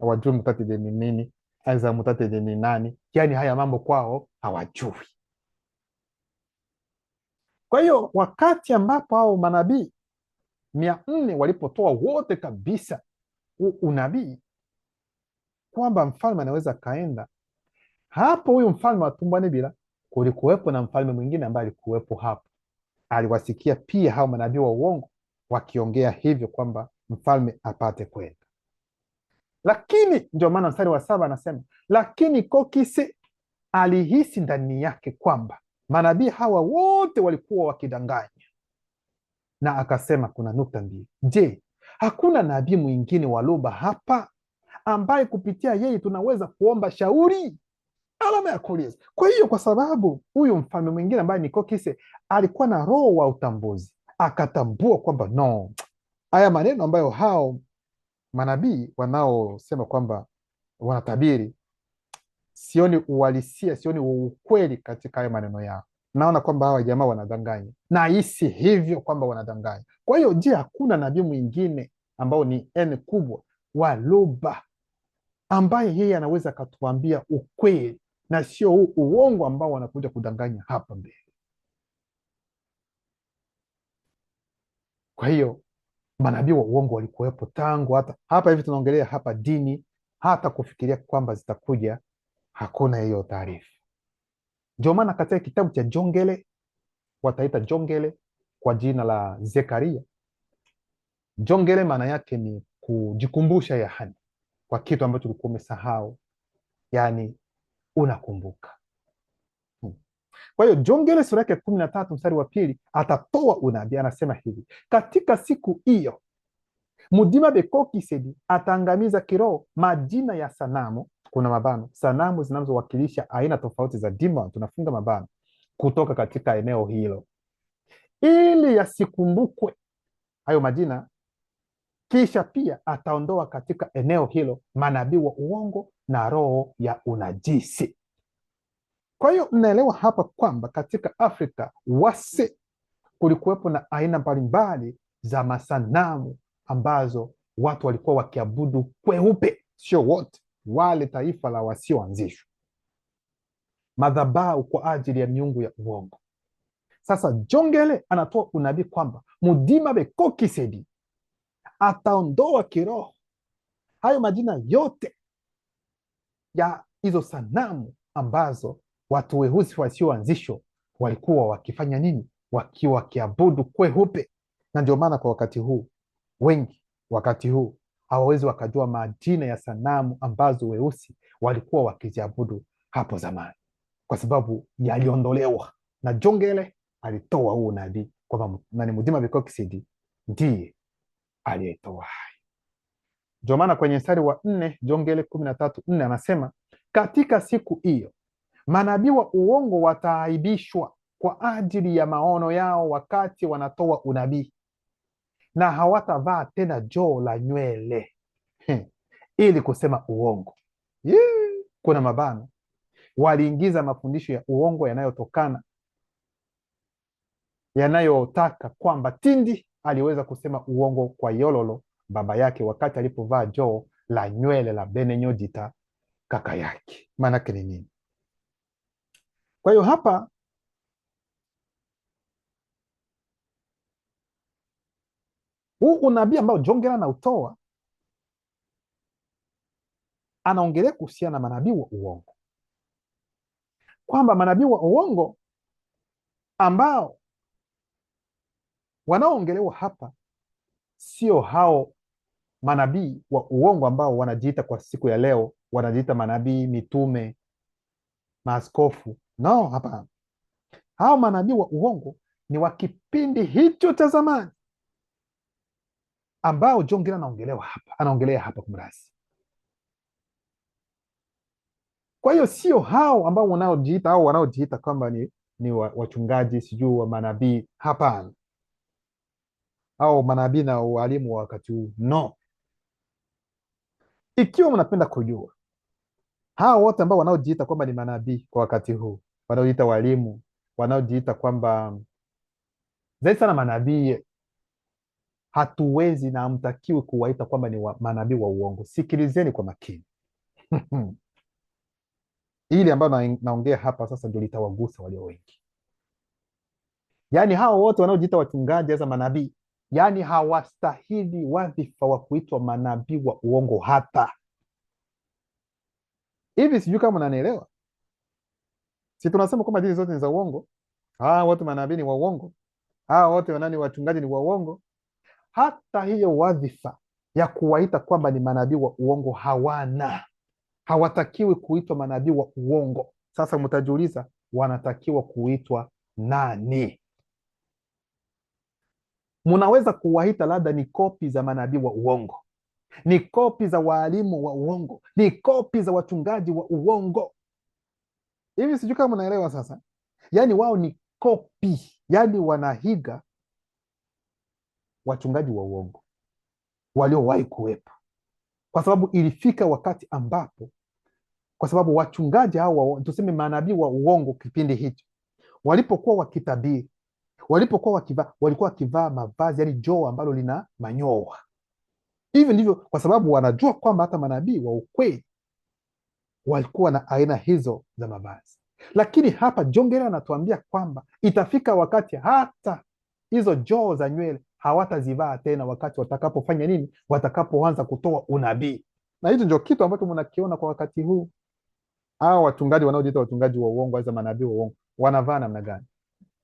Hawajui Mutatedi ni nini, aidha Mutatedi ni nani? Yaani haya mambo kwao hawajui. Kwa hiyo wakati ambapo hao manabii 400 walipotoa wote kabisa unabii kwamba mfalme anaweza kaenda hapo, huyu mfalme wa Tumbwanebila, kulikuwepo na mfalme mwingine ambaye alikuwepo hapo, aliwasikia pia hao manabii wa uongo wakiongea hivyo kwamba mfalme apate kwenda. Lakini ndio maana mstari wa 7 anasema, lakini Kokise alihisi ndani yake kwamba manabii hawa wote walikuwa wakidanganya, na akasema, kuna nukta mbili. Je, hakuna nabii mwingine wa lugha hapa ambaye kupitia yeye tunaweza kuomba shauri? Alama ya kuuliza. Kwa hiyo kwa sababu huyu mfalme mwingine ambaye ni Kokise alikuwa na roho wa utambuzi, akatambua kwamba no, haya maneno ambayo hao manabii wanaosema kwamba wanatabiri, sioni uhalisia, sioni ukweli katika haya maneno yao. Naona kwamba hawa jamaa wanadanganya, nahisi hivyo kwamba wanadanganya. Kwa hiyo je, hakuna nabii mwingine ambao ni N kubwa wa lugha ambaye yeye anaweza akatuambia ukweli na sio huu uongo ambao wanakuja kudanganya hapa mbele? Kwa hiyo manabii wa uongo walikuwepo tangu hapa hivi tunaongelea hapa dini, hata kufikiria kwamba zitakuja hakuna hiyo taarifa. Ndio maana katika kitabu cha Jongele, wataita Jongele kwa jina la Zekaria. Jongele maana yake ni kujikumbusha, yaani kwa kitu ambacho ulikuwa umesahau, yani unakumbuka. Kwa hiyo Jongele sura yake 13 mstari wa 2 atatoa unabii, anasema hivi: katika siku hiyo Mudima Bekokisedi ataangamiza kiroho majina ya sanamu, kuna mabano, sanamu zinazowakilisha aina tofauti za demon, tunafunga mabano, kutoka katika eneo hilo, ili yasikumbukwe hayo majina. Kisha pia ataondoa katika eneo hilo manabii wa uongo na roho ya unajisi. Kwa hiyo mnaelewa hapa kwamba katika Afrika wase kulikuwepo na aina mbalimbali za masanamu ambazo watu walikuwa wakiabudu kweupe, sio wote, wale taifa la wasioanzishwa, madhabahu kwa ajili ya miungu ya uongo. Sasa Jongele anatoa unabii kwamba Mudima Bekokisedi ataondoa kiroho hayo majina yote ya hizo sanamu ambazo watu weusi wasioanzishwa walikuwa wakifanya nini? Wakiwa wakiabudu kweupe. Na ndio maana kwa wakati huu wengi wakati huu hawawezi wakajua majina ya sanamu ambazo weusi walikuwa wakiziabudu hapo zamani, kwa sababu yaliondolewa na Jongele. Alitoa huu unabii kwamba nani? Mudima Bekokisedi ndiye aliyetoa hai. Ndio maana kwenye mstari wa 4 Jongele 13:4 anasema katika siku hiyo manabii wa uongo wataaibishwa kwa ajili ya maono yao wakati wanatoa unabii, na hawatavaa tena joo la nywele ili kusema uongo. Kuna mabano, waliingiza mafundisho ya uongo yanayotaka kwamba Tindi aliweza kusema uongo kwa Yololo baba yake wakati alipovaa joo la nywele la Benenyodita kaka yake. Maanake ni nini? Kwa hiyo hapa huu unabii ambao Jongele anautoa, anaongelea kuhusiana na manabii wa uongo, kwamba manabii wa uongo ambao wanaoongelewa hapa sio hao manabii wa uongo ambao wanajiita kwa siku ya leo, wanajiita manabii, mitume, maaskofu. No, hapana. Hao manabii wa uongo ni wa kipindi hicho cha zamani ambao Jongele anaongelea hapa kumrasi. Kwa hiyo sio hao ambao wanaojiita kwamba ni wachungaji sijui wa manabii. Hapana, au manabii na walimu wa wakati huu. No. Ikiwa mnapenda kujua hao wote ambao wanaojiita kwamba ni manabii kwa wakati huu, wanaojiita walimu, wanaojiita kwamba zaidi sana manabii, hatuwezi na hamtakiwi kuwaita kwamba ni manabii wa uongo. Sikilizeni kwa makini. Ili ambayo naongea hapa sasa ndio litawagusa walio wengi. Yaani hao wote wanaojiita wachungaji hasa manabii, yaani hawastahili wadhifa wa kuitwa manabii wa uongo hata hivi. Sijui kama unanielewa. Si tunasema kwamba dini zote ni za uongo? Wote manabii ni wa uongo, wote wachungaji ni wa uongo. Hata hiyo wadhifa ya kuwaita kwamba ni manabii wa uongo hawana, hawatakiwi kuitwa manabii wa uongo. Sasa mtajiuliza, wanatakiwa kuitwa nani? Mnaweza kuwaita labda ni kopi za manabii wa uongo, ni kopi za waalimu wa uongo, ni kopi za wachungaji wa uongo. Hivi sijui kama unaelewa sasa. Yaani wao ni kopi, yaani wanahiga wachungaji wa uongo waliowahi kuwepo, kwa sababu ilifika wakati ambapo, kwa sababu wachungaji hao tuseme manabii wa uongo kipindi hicho walipokuwa wakitabiri, walikuwa wakivaa mavazi, yani joo ambalo lina manyoa. Hivi ndivyo, kwa sababu wanajua kwamba hata manabii wa ukweli walikuwa na aina hizo za mavazi. Lakini hapa Jongerea anatuambia kwamba itafika wakati hata hizo joo za nywele hawatazivaa tena, wakati watakapofanya nini? Watakapoanza kutoa unabii. Na hicho ndio kitu ambacho mnakiona kwa wakati huu. Hao wachungaji wanaojiita wachungaji wa uongo, au manabii wa uongo, wanavaa namna gani?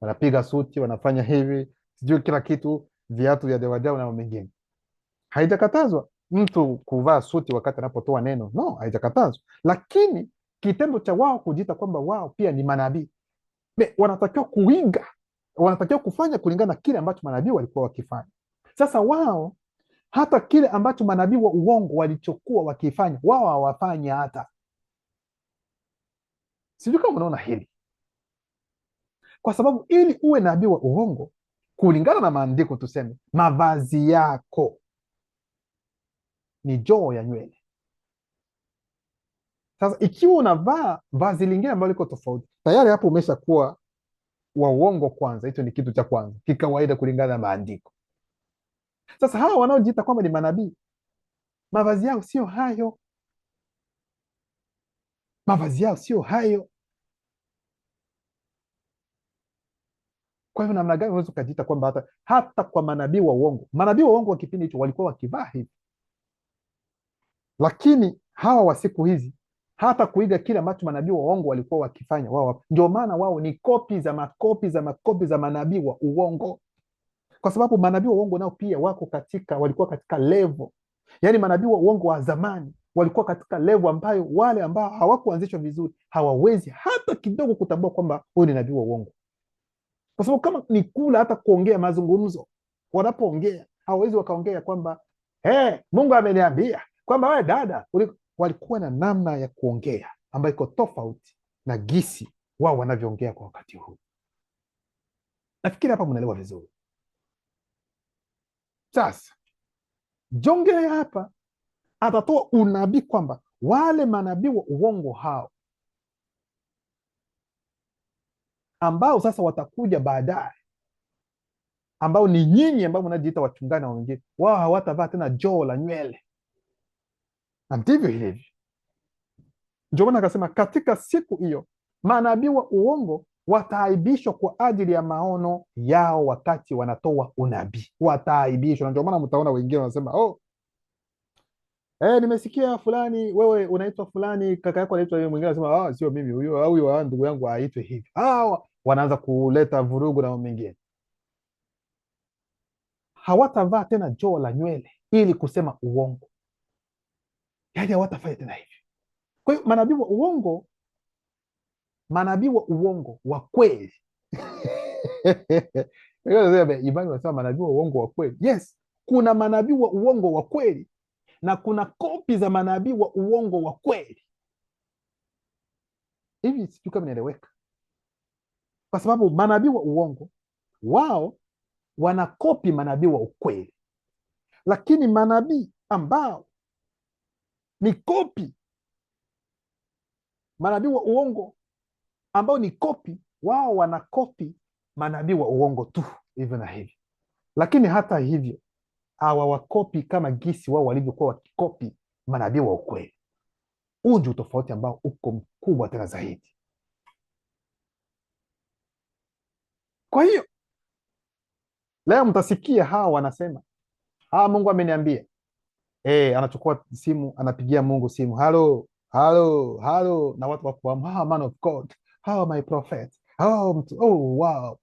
Wanapiga suti, wanafanya hivi, sijui kila kitu, viatu vya dewajao na mengine. Haijakatazwa mtu kuvaa suti wakati anapotoa neno, no, haijakatazwa. Lakini kitendo cha wao kujiita kwamba wao pia ni manabii, wanatakiwa kuiga, wanatakiwa kufanya kulingana na kile ambacho manabii walikuwa wakifanya. Sasa wao hata kile ambacho manabii wa uongo walichokuwa wakifanya, wao hawafanyi hata. Sijui kama unaona hili, kwa sababu ili uwe nabii wa uongo kulingana na maandiko, tuseme mavazi yako ni joo ya nywele. Sasa ikiwa unavaa vazi lingine ambalo liko tofauti, tayari hapo umeshakuwa wa uongo kwanza. Hicho ni kitu cha kwanza kikawaida kulingana na maandiko. Sasa hawa wanaojiita kwamba ni manabii, mavazi yao sio hayo, mavazi yao sio hayo. Kwa hivyo namna gani unaweza ukajiita kwamba hata kwa manabii wa uongo, manabii wa uongo wa kipindi hicho walikuwa wakivaa hivi, lakini hawa wa siku hizi hata kuiga kile ambacho manabii wa uongo walikuwa wakifanya wao. Ndio maana wao ni kopi za makopi za makopi za manabii wa uongo, kwa sababu manabii wa uongo nao pia walikuwa katika level, yaani manabii wa uongo wa zamani walikuwa katika level ambayo wale ambao hawakuanzishwa vizuri hawawezi hata kidogo kutambua kwamba huyu ni nabii wa uongo, kwa sababu kama ni kula hata kuongea mazungumzo, wanapoongea hawawezi wakaongea kwamba Mungu ameniambia kwamba wewe dada. Walikuwa na namna ya kuongea ambayo iko tofauti na gisi wao wanavyoongea kwa wakati huu. Nafikiri hapa mnaelewa vizuri. Sasa Jongerea hapa atatoa unabii kwamba wale manabii wa uongo hao ambao sasa watakuja baadaye, ambao ni nyinyi ambao mnajiita wachungaji na wengine, wao hawatavaa tena joo la nywele, na ndivyo ilivyo. Ndio maana akasema katika siku hiyo manabii wa uongo wataaibishwa kwa ajili ya maono yao wakati wanatoa unabii, wataaibishwa. Ndio maana mtaona wengine wanasema nimesikia fulani, wewe unaitwa fulani, kaka yako anaitwa yeye, mwingine anasema sio mimi huyo, au huyo ndugu yangu aitwe hivi. Wanaanza kuleta vurugu na mengine. Hawatavaa tena joo la nywele ili kusema uongo, yaani hawatafanya tena hivi. Kwa hiyo manabii wa uongo, manabii wa uongo wa kweli Imani wanasema manabii wa uongo wa kweli. Yes, kuna manabii wa uongo wa kweli na kuna kopi za manabii wa uongo wa kweli. Hivi sijui kama inaeleweka, kwa sababu manabii wa uongo wao wanakopi manabii wa ukweli, lakini manabii ambao ni kopi, manabii wa uongo ambao ni kopi, wao wanakopi manabii wa uongo tu hivyo na hivi, lakini hata hivyo hawawakopi kama gisi wao walivyokuwa wakikopi manabii wa ukweli. Huu ndio tofauti ambao uko mkubwa tena zaidi. Kwa hiyo leo mtasikia hawa wanasema Mungu ameniambia. Anachukua simu, anapigia Mungu simu, halo, na watu wako man of God, my prophet, wow.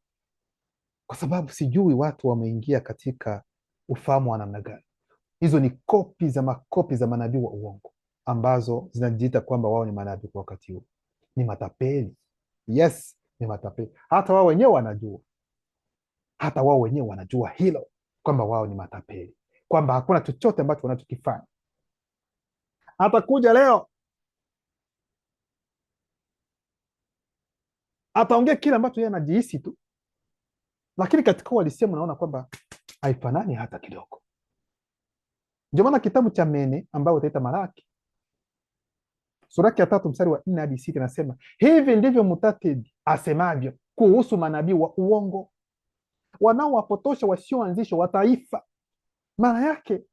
Kwa sababu sijui watu wameingia katika ufahamu wa namna gani. Hizo ni kopi za makopi za manabii wa uongo ambazo zinajiita kwamba wao ni manabii kwa wakati huu. Ni matapeli. Yes, ni matapeli. Hata wao wenyewe wanajua hilo, kwamba wao ni matapeli, kwamba hakuna chochote ambacho wanachokifanya Atakuja leo, ataongea kile ambacho yeye anajihisi tu, lakini katika uhalisia mnaona kwamba haifanani hata kidogo. Ndio maana kitabu cha Mene ambayo utaita Malaki sura ya 3 mstari wa 4 hadi 6 nasema hivi ndivyo Mutatedi asemavyo kuhusu manabii wa uongo wanaowapotosha wasioanzishwa wa taifa. Maana yake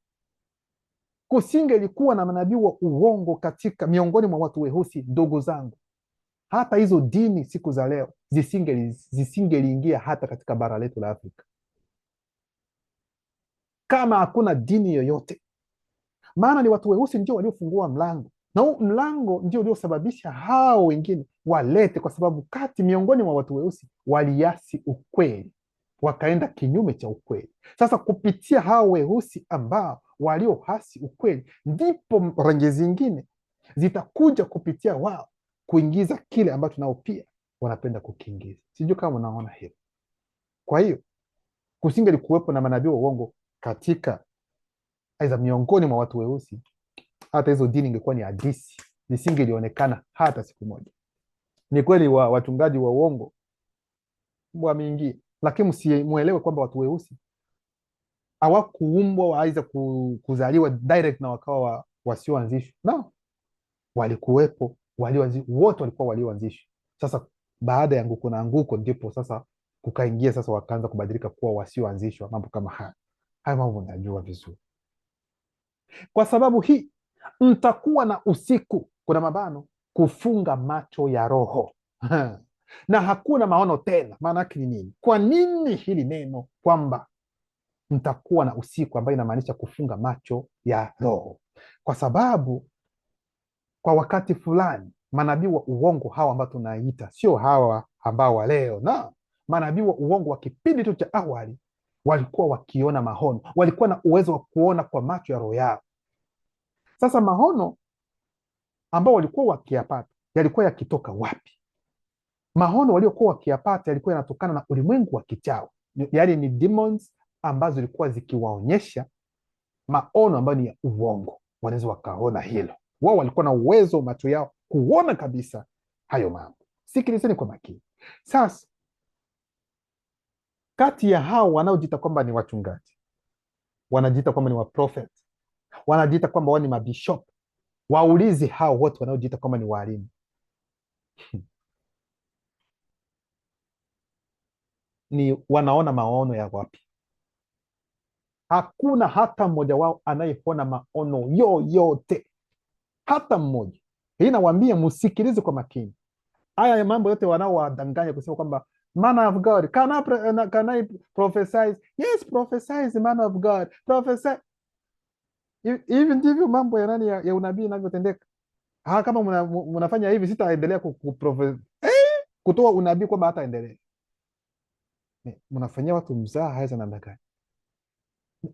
kusingelikuwa na manabii wa uongo katika miongoni mwa watu weusi, ndugu zangu, hata hizo dini siku za leo zisingeliingia hata katika bara letu la Afrika, kama hakuna dini yoyote. Maana ni watu weusi ndio waliofungua mlango, na huu mlango ndio uliosababisha hao wengine walete, kwa sababu kati miongoni mwa watu weusi waliasi ukweli, wakaenda kinyume cha ukweli. Sasa kupitia hao weusi ambao waliohasi ukweli, ndipo rangi zingine zitakuja kupitia wao kuingiza kile ambacho nao pia wanapenda kukiingiza. Sijui kama unaona hilo. Kwa hiyo kusingeli kuwepo na manabii wa uongo katika aidha miongoni mwa watu weusi, hata hizo dini ingekuwa ni hadisi, zisingelionekana hata siku moja. Ni kweli wachungaji wa uongo wameingia, lakini msimuelewe kwamba watu weusi hawakuumbwa aidha kuzaliwa direct na wakawa wasioanzishwa. No, walikuwepo wote, walikuwa walioanzishwa. Sasa baada ya anguko na anguko, ndipo sasa kukaingia sasa, wakaanza kubadilika kuwa wasioanzishwa. Mambo kama haya mambo najua vizuri. Kwa sababu hii mtakuwa na usiku, kuna mabano, kufunga macho ya roho na hakuna maono tena. Maana yake ni nini? Kwa nini hili neno kwamba mtakuwa na usiku, ambayo inamaanisha kufunga macho ya roho? Kwa sababu kwa wakati fulani manabii wa uongo hawa ambao tunaita, sio hawa ambao wa leo, na manabii wa uongo wa kipindi tu cha awali walikuwa wakiona maono, walikuwa na uwezo wa kuona kwa macho ya roho yao. Sasa maono ambao walikuwa wakiyapata yalikuwa yakitoka wapi? Maono waliokuwa wakiyapata yalikuwa yanatokana na ulimwengu wa kichawi, yaani ni demons ambazo zilikuwa zikiwaonyesha maono ambayo ni ya uongo. Wanaweza wakaona hilo, wao walikuwa na uwezo macho yao kuona kabisa hayo mambo. Sikilizeni kwa makini. Sasa kati ya hao wanaojiita kwamba ni wachungaji, wanajiita kwamba ni waprofet, wanajiita kwamba wao ni mabishop, waulizi hao wote wanaojiita kwamba ni walimu ni wanaona maono ya wapi? Hakuna hata mmoja wao anayeona maono yoyote, hata mmoja. Hii nawaambia msikilize kwa makini. Haya mambo yote wanaowadanganya kusema kwamba man of God, can I prophesize? Yes, prophesize, man of God, prophesy. Hivi ndivyo mambo ya nani ya unabii inavyotendeka. Kama mnafanya hivi, sitaendelea kutoa unabii kwamba hataendelea. Mnafanyia watu mzaha haweza namna gani?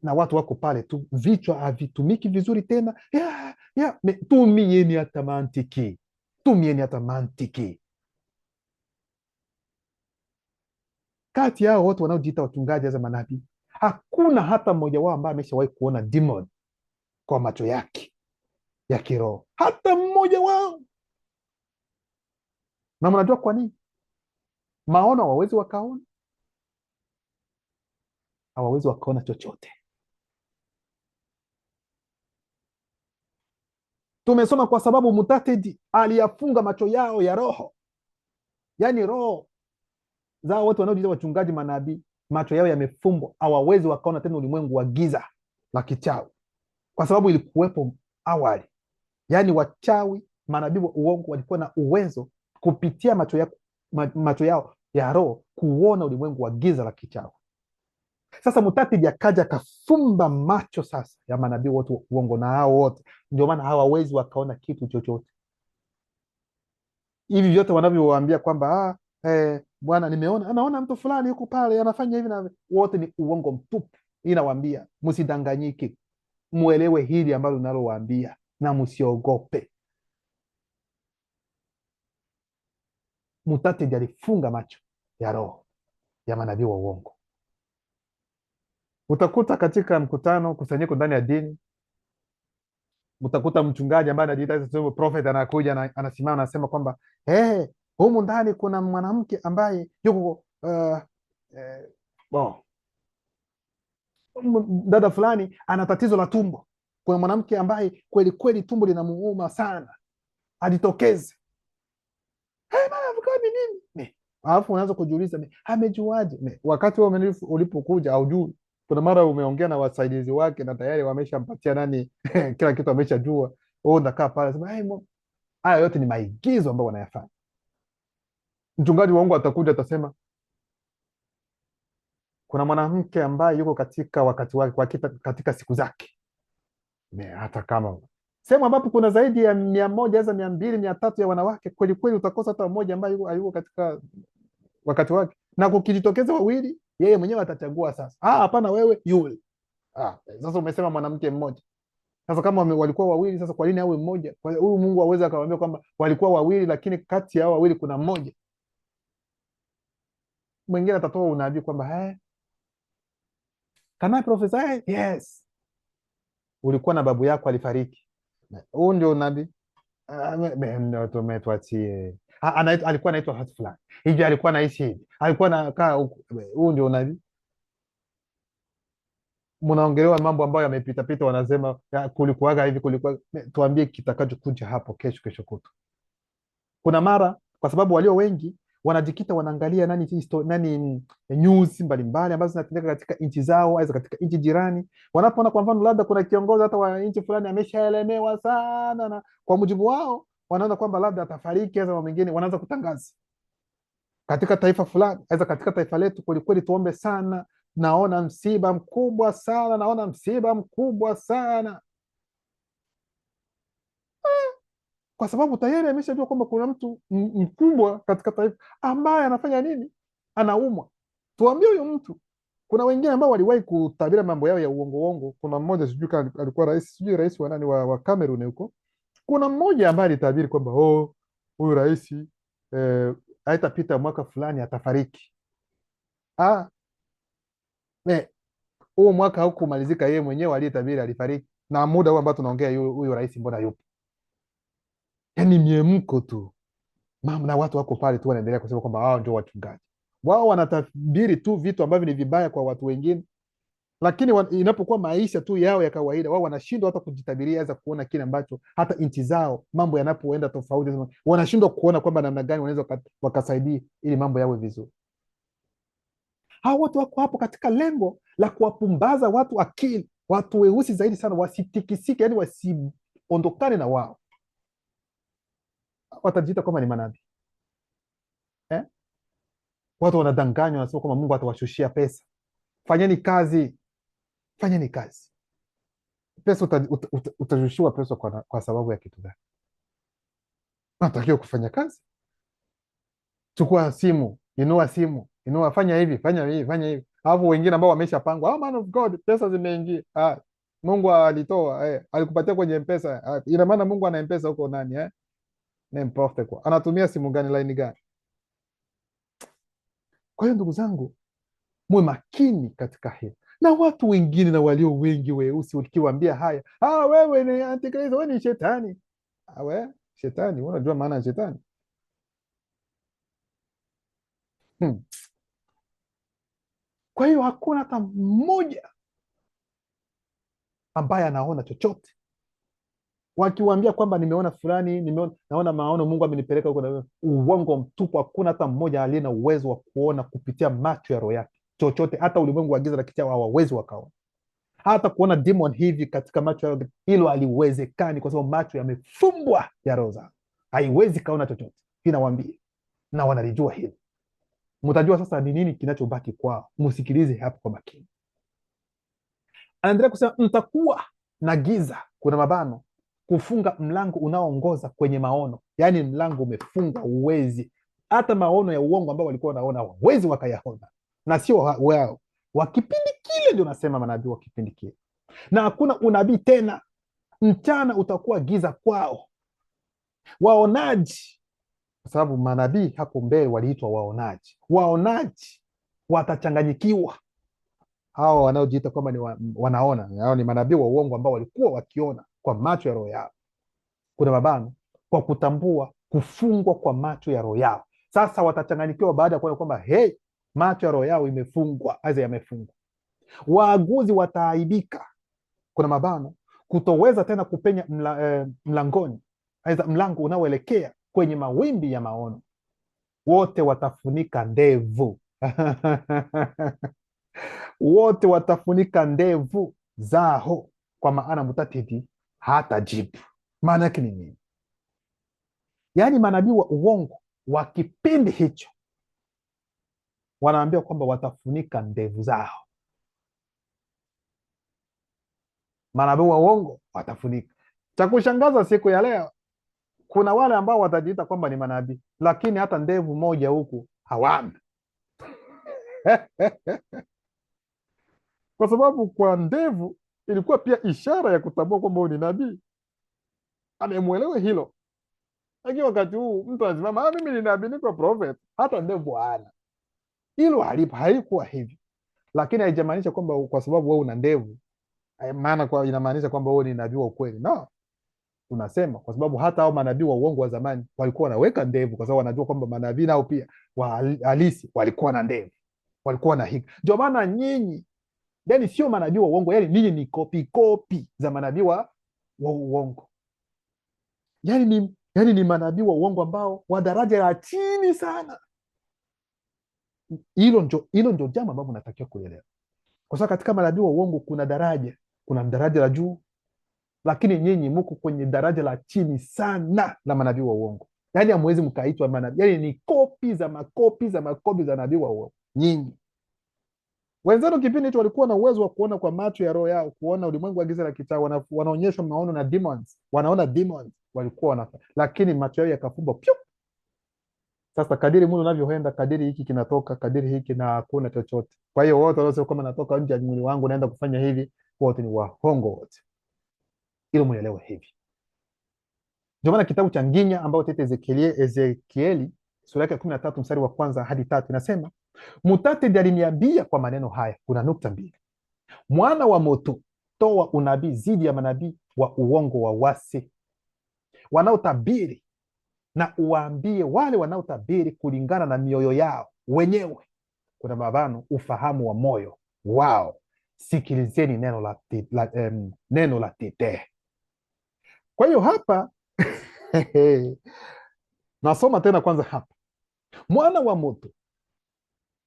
Na watu wako pale tu, vichwa havitumiki vizuri tena. Tumieni hata mantiki, tumieni hata mantiki. Kati yao wote wanaojiita wachungaji za manabii, hakuna hata mmoja wao ambaye ameshawahi kuona demon kwa macho yake ya kiroho, hata mmoja wao. Na mnajua kwa nini? Maono hawawezi wakaona, hawawezi wakaona chochote. Tumesoma kwa sababu Mutatedi aliyafunga macho yao ya roho, yaani roho zao wote wanaojiita wachungaji manabii, macho yao yamefumbwa, hawawezi wakaona tena ulimwengu wa giza la kichawi, kwa sababu ilikuwepo awali. Yaani wachawi, manabii wa uongo walikuwa na uwezo kupitia macho yao ya roho kuona ulimwengu wa giza la kichawi. Sasa Mutatedi akaja akafumba macho sasa ya manabii wote wa uongo, na hao wote ndio maana hawawezi wakaona kitu chochote. Hivi vyote wanavyowaambia kwamba bwana, anaona mtu fulani yuko pale anafanya hivi na wote, ni uongo mtupu. Inawaambia msidanganyike, muelewe hili ambalo nalowaambia na msiogope. Mutatedi alifunga macho ya roho ya manabii wa uongo. Utakuta katika mkutano, kusanyiko ndani ya dini, utakuta mchungaji ambaye anajiita prophet anakuja na anasimama anasema kwamba humu ndani kuna mwanamke ambaye yuko bon, dada fulani ana tatizo la tumbo. Kuna mwanamke ambaye kweli kweli tumbo linamuuma sana, ajitokeze. Ni nini? Alafu unaanza kujiuliza amejuaje? Wakati wewe ulipokuja haujui. Kuna mara umeongea na wasaidizi wake na tayari wameshampatia nani kila kitu ameshajua. Wewe unakaa pale sema haya yote ni maigizo ambayo wanayafanya. Mchungaji wangu atakuja atasema kuna mwanamke ambaye yuko katika wakati wake, katika siku zake. Hata kama sehemu ambapo kuna zaidi ya 100 hata 200 300 ya wanawake, kweli kweli utakosa hata mmoja ambaye yuko katika wakati wake, na kukijitokeza wawili, yeye mwenyewe atachagua sasa. Hapana, wewe yule. Sasa umesema mwanamke mmoja. Sasa kama walikuwa wawili, sasa kwa nini awe mmoja? Kwa hiyo huyu Mungu aweze akawaambia kwamba walikuwa wawili, lakini kati ya hao wawili kuna mmoja. Mwingine atatoa unabii kwamba kama profesa, yes, ulikuwa na babu yako alifariki. Huu ndio unabii. Tumetuachie. Alikuwa anaitwa hatu fulani hivi, alikuwa anaishi hivi, alikuwa anakaa huku. Huu ndio unabii. Mnaongelewa mambo ambayo yamepita pita, wanasema kulikuwaga hivi, kulikuwa. Tuambie kitakachokuja hapo kesho kutu. Kuna mara, kwa sababu walio wengi wanajikita wanaangalia nani news mbalimbali ambazo zinatendeka katika nchi zao au katika nchi jirani. Wanapoona kwa mfano labda kuna kiongozi hata wa nchi fulani ameshaelemewa sana, na kwa mujibu wao wanaona kwamba labda atafariki au mwingine, wanaanza kutangaza katika taifa fulani, aidha katika taifa letu, kweli tuombe sana, naona msiba mkubwa sana, naona msiba mkubwa sana. Kwa sababu tayari ameshajua kwamba kuna mtu mkubwa katika taifa ambaye anafanya nini, anaumwa. Tuambie huyo mtu. Kuna wengine ambao waliwahi kutabira mambo yao ya uongo. Kuna mmoja sijui alikuwa rais wa nani wa Cameroon huko. Kuna mmoja ambaye alitabiri kwamba huyu rais haitapita mwaka fulani atafariki. Huo mwaka haukumalizika, yeye mwenyewe aliyetabiri alifariki, na muda huu ambao tunaongea huyu rais mbona yupo? Yaani miemko tu mama, na watu wako pale tu wanaendelea kusema kwamba wao ndio wachungaji. Wao wanatabiri tu vitu ambavyo ni vibaya kwa watu wengine, lakini inapokuwa maisha tu yao ya kawaida, wao wanashindwa hata kujitabiria, aweza kuona kile ambacho hata nchi zao mambo yanapoenda tofauti, wanashindwa kuona kwamba namna gani wanaweza wakasaidia ili mambo yawe vizuri. Hao watu wako hapo katika lengo la kuwapumbaza watu akili, watu weusi zaidi sana, wasitikisike, yani wasiondokane na wao. Watajiita kwamba ni manabii. Watu wanadanganywa, wanasema kwamba Mungu atawashushia pesa. Fanyeni kazi. Pesa utashushiwa pesa kwa sababu ya kitu gani? Unatakiwa kufanya kazi. Chukua simu, inua, fanya hivi. Alafu wengine ambao wameshapangwa, man of God, pesa zimeingia. Mungu alitoa, alikupatia kwenye M-Pesa. Ina maana Mungu ana M-Pesa huko nani n'importe quoi. Anatumia simu gani, line gani? Kwa hiyo ndugu zangu, muwe makini katika hili. Na watu wengine na walio wengi weusi, ukiwaambia haya, wewe ni antikristo, wewe ni shetani. Shetani, unajua maana ya shetani? Kwa hiyo hakuna hata mmoja ambaye anaona chochote. Wakiwaambia kwamba nimeona fulani, naona maono, Mungu amenipeleka huko, uongo mtupu. Hakuna hata mmoja aliye na uwezo wa kuona kupitia macho ya roho yake chochote. Hata ulimwengu wa giza la kichawi hawawezi wakaona. Hata kuona demon hivi katika macho yao, hilo haliwezekani, kwa sababu macho yamefumbwa ya roho zao, haiwezi kaona chochote. Inawaambia, na wanalijua hili. Mtajua sasa ni nini kinachobaki kwao. Msikilize hapo kwa makini. Anaendelea kusema, mtakuwa na giza, kuna mabano, kufunga mlango unaoongoza kwenye maono. Yaani mlango umefungwa, uwezi. Hata maono ya uongo ambao walikuwa wanaona hawawezi wakayaona, na sio wao wa kipindi kile. Ndio nasema manabii wa kipindi kile. Na hakuna unabii tena, mchana utakuwa giza kwao. Waonaji, kwa sababu manabii hapo mbele waliitwa waonaji. Waonaji watachanganyikiwa. Hao wanaojiita kwamba ni wanaona, hao ni manabii wa uongo ambao walikuwa wakiona kwa macho ya roho yao. Kuna mabano kwa kutambua kufungwa kwa macho ya roho yao. Sasa watachanganyikiwa baada ya kuona kwamba hey, macho ya roho yao imefungwa, aidha yamefungwa. Waaguzi wataaibika, kuna mabano, kutoweza tena kupenya mlangoni, aidha mlango unaoelekea kwenye mawimbi ya maono. Wote watafunika ndevu wote watafunika ndevu zao, kwa maana mutatiti hata jibu. Maana yake ni nini? Yaani manabii wa uongo wa kipindi hicho wanaambia kwamba watafunika ndevu zao. Manabii wa uongo watafunika. Cha kushangaza siku ya leo, kuna wale ambao watajiita kwamba ni manabii, lakini hata ndevu moja huku hawana kwa sababu kwa ndevu ilikuwa pia ishara ya kutambua kwamba huyu ni nabii. Amemwelewa hilo. Lakini wakati huu mtu anasimama, mimi ni nabii, niko prophet, hata ndevu hana. Hilo halikuwa hivyo. Lakini haijamaanisha kwamba kwa sababu wewe una ndevu maana inamaanisha kwamba wewe ni nabii wa ukweli. No. Tunasema kwa sababu hata hao manabii wa uongo wa zamani walikuwa wanaweka ndevu, kwa sababu wanajua kwamba manabii nao pia wa halisi walikuwa na ndevu, walikuwa na hiki. Ndio maana nyinyi yani sio manabii wa uongo, yani ninyi ni kopi za manabii wa uongo. Yani ni manabii wa uongo ambao wa daraja la chini sana. Hilo ndio jambo ambalo unatakiwa kuelewa, kwa sababu katika manabii wa uongo kuna daraja la juu, lakini nyinyi mko kwenye daraja la chini sana la manabii wa uongo. Yani hamwezi mkaitwa manabii, yani ni kopi za makopi za makopi za nabii wa uongo. Nyinyi wenzenu kipindi hicho walikuwa na uwezo wa kuona kwa macho ya roho yao, kuona ulimwengu wa giza la kichawi, wanaonyeshwa maono na demons, wanaona demons, walikuwa lakini macho yao yakafumba pyu. Sasa kadiri muda unavyoenda, kadiri hiki kinatoka, kadiri hiki, na hakuna chochote. Kwa hiyo wote wanaosema kama natoka nje ya mwili wangu naenda kufanya hivi, wote ni waongo wote. Ili muelewe hivi. Ndio maana kitabu cha Nginya ambao tete Ezekieli sura yake 13 mstari wa 1 hadi 3 inasema, Mutatedi aliniambia kwa maneno haya, kuna nukta mbili: mwana wa moto, toa unabii zidi ya manabii wa uongo wa wasi wanaotabiri, na uwaambie wale wanaotabiri kulingana na mioyo yao wenyewe. Kuna mabano, ufahamu wa moyo wao. Sikilizeni neno la tete. Kwa hiyo hapa nasoma tena kwanza hapa, mwana wa moto,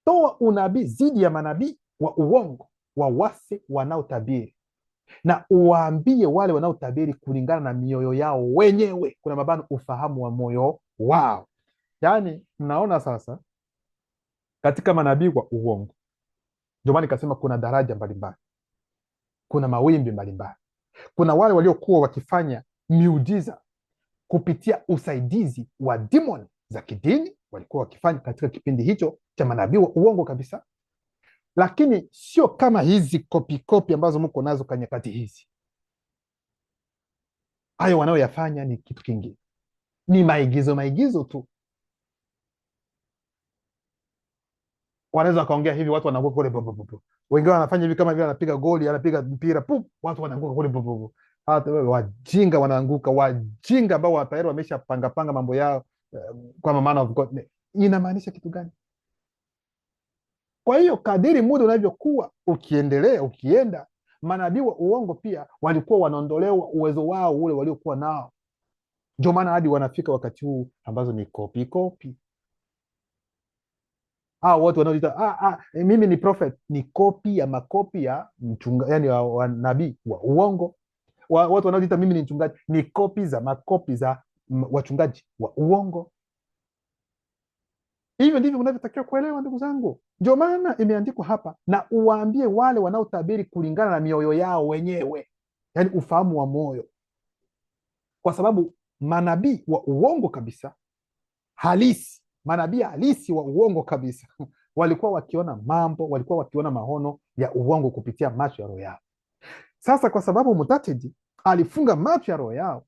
toa unabii zidi ya manabii wa uongo wa wasi wanaotabiri, na uwaambie wale wanaotabiri kulingana na mioyo yao wenyewe. Kuna mabano, ufahamu wa moyo wao. Yaani mnaona sasa katika manabii wa uongo, ndio maana nikasema kuna daraja mbalimbali, kuna mawimbi mbalimbali. Kuna wale waliokuwa wakifanya miujiza kupitia usaidizi wa demon za kidini, walikuwa wakifanya katika kipindi hicho cha manabii wa uongo kabisa, lakini sio kama hizi kopi ambazo mko nazo kwa nyakati hizi. Hayo wanaoyafanya ni kitu kingine, ni maigizo tu. Wanaweza wakaongea hivi, watu wanaanguka kule popo. Wengine wanafanya hivi kama vile anapiga goli, anapiga mpira pup, watu wanaanguka kule popo. Hata wajinga wanaanguka, wajinga ambao tayari wamesha panga mambo yao kwa maana of God. Inamaanisha kitu gani? Kwa hiyo kadiri muda unavyokuwa ukienda, manabii wa uongo pia walikuwa wanaondolewa uwezo wao ule waliokuwa nao. Ndio maana hadi wanafika wakati huu ambazo ni kopi. Wote wanaoita mimi ni prophet, ni kopi ya makopi ya yani wa nabii wa uongo. Watu wanaoita mimi ni mchungaji, ni kopi za makopi za wachungaji wa uongo. Hivyo ndivyo mnavyotakiwa kuelewa, ndugu zangu. Ndio maana imeandikwa hapa, na uwaambie wale wanaotabiri kulingana na mioyo yao wenyewe, yaani ufahamu wa moyo. Kwa sababu manabii wa uongo kabisa halisi, manabii halisi wa uongo kabisa walikuwa wakiona mambo, walikuwa wakiona maono ya uongo kupitia macho ya roho yao. Sasa kwa sababu Mutatedi alifunga macho ya roho yao,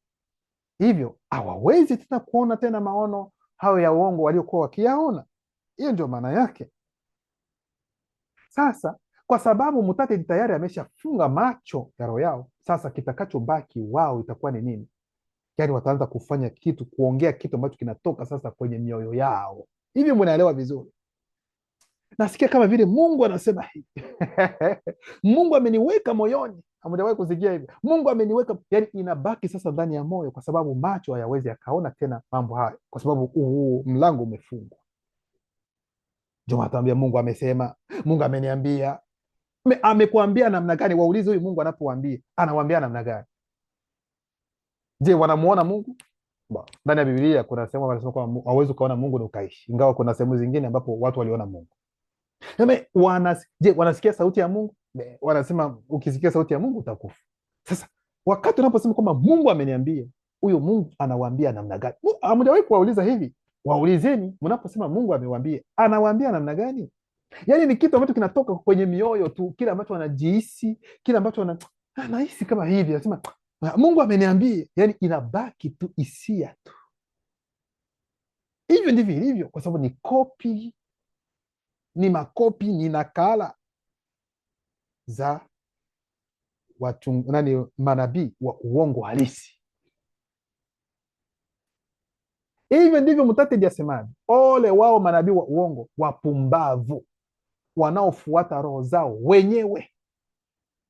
hivyo hawawezi tena kuona tena maono hayo ya uongo waliokuwa wakiyaona. Hiyo ndio maana yake. Sasa kwa sababu Mutate tayari ameshafunga macho ya roho yao. Sasa kitakachobaki wao itakuwa ni nini? Yaani wataanza kufanya kitu, kuongea kitu ambacho kinatoka sasa kwenye mioyo yao. Hivi mnaelewa vizuri? Nasikia kama vile Mungu anasema hivi Mungu ameniweka moyoni. Hamjawahi kusikia hivi? Mungu ameniweka, yani inabaki sasa ndani ya moyo, kwa sababu macho hayawezi yakaona tena mambo hayo, kwa sababu mlango umefungwa. Ndio ataambia Mungu amesema, Mungu ameniambia. Amekuambia namna gani? Waulize huyu Mungu anapowaambia anawaambia namna gani? Je, wanamuona Mungu? Ndani ya Biblia kuna sehemu wanasema kwamba hauwezi ukaona Mungu na ukaishi, ingawa kuna sehemu zingine ambapo watu waliona Mungu. Je, wanasikia sauti ya Mungu? Wanasema ukisikia sauti ya Mungu utakufa. Sasa wakati unaposema kwamba Mungu ameniambia, huyo Mungu anawaambia namna gani? Hamjawahi kuwauliza hivi? Waulizeni, mnaposema Mungu amewaambia, anawaambia namna gani? Yaani ni kitu ambacho kinatoka kwenye mioyo tu, kile ambacho wanajihisi, kile ambacho anahisi kama hivi, anasema Mungu ameniambia, yaani inabaki tu hisia tu. Hivyo ndivyo ilivyo, kwa sababu ni kopi, ni makopi, ni nakala za manabii wa uongo halisi. Hivyo ndivyo Mutate asemaje, ole wao manabii wa uongo wapumbavu, wanaofuata roho zao wenyewe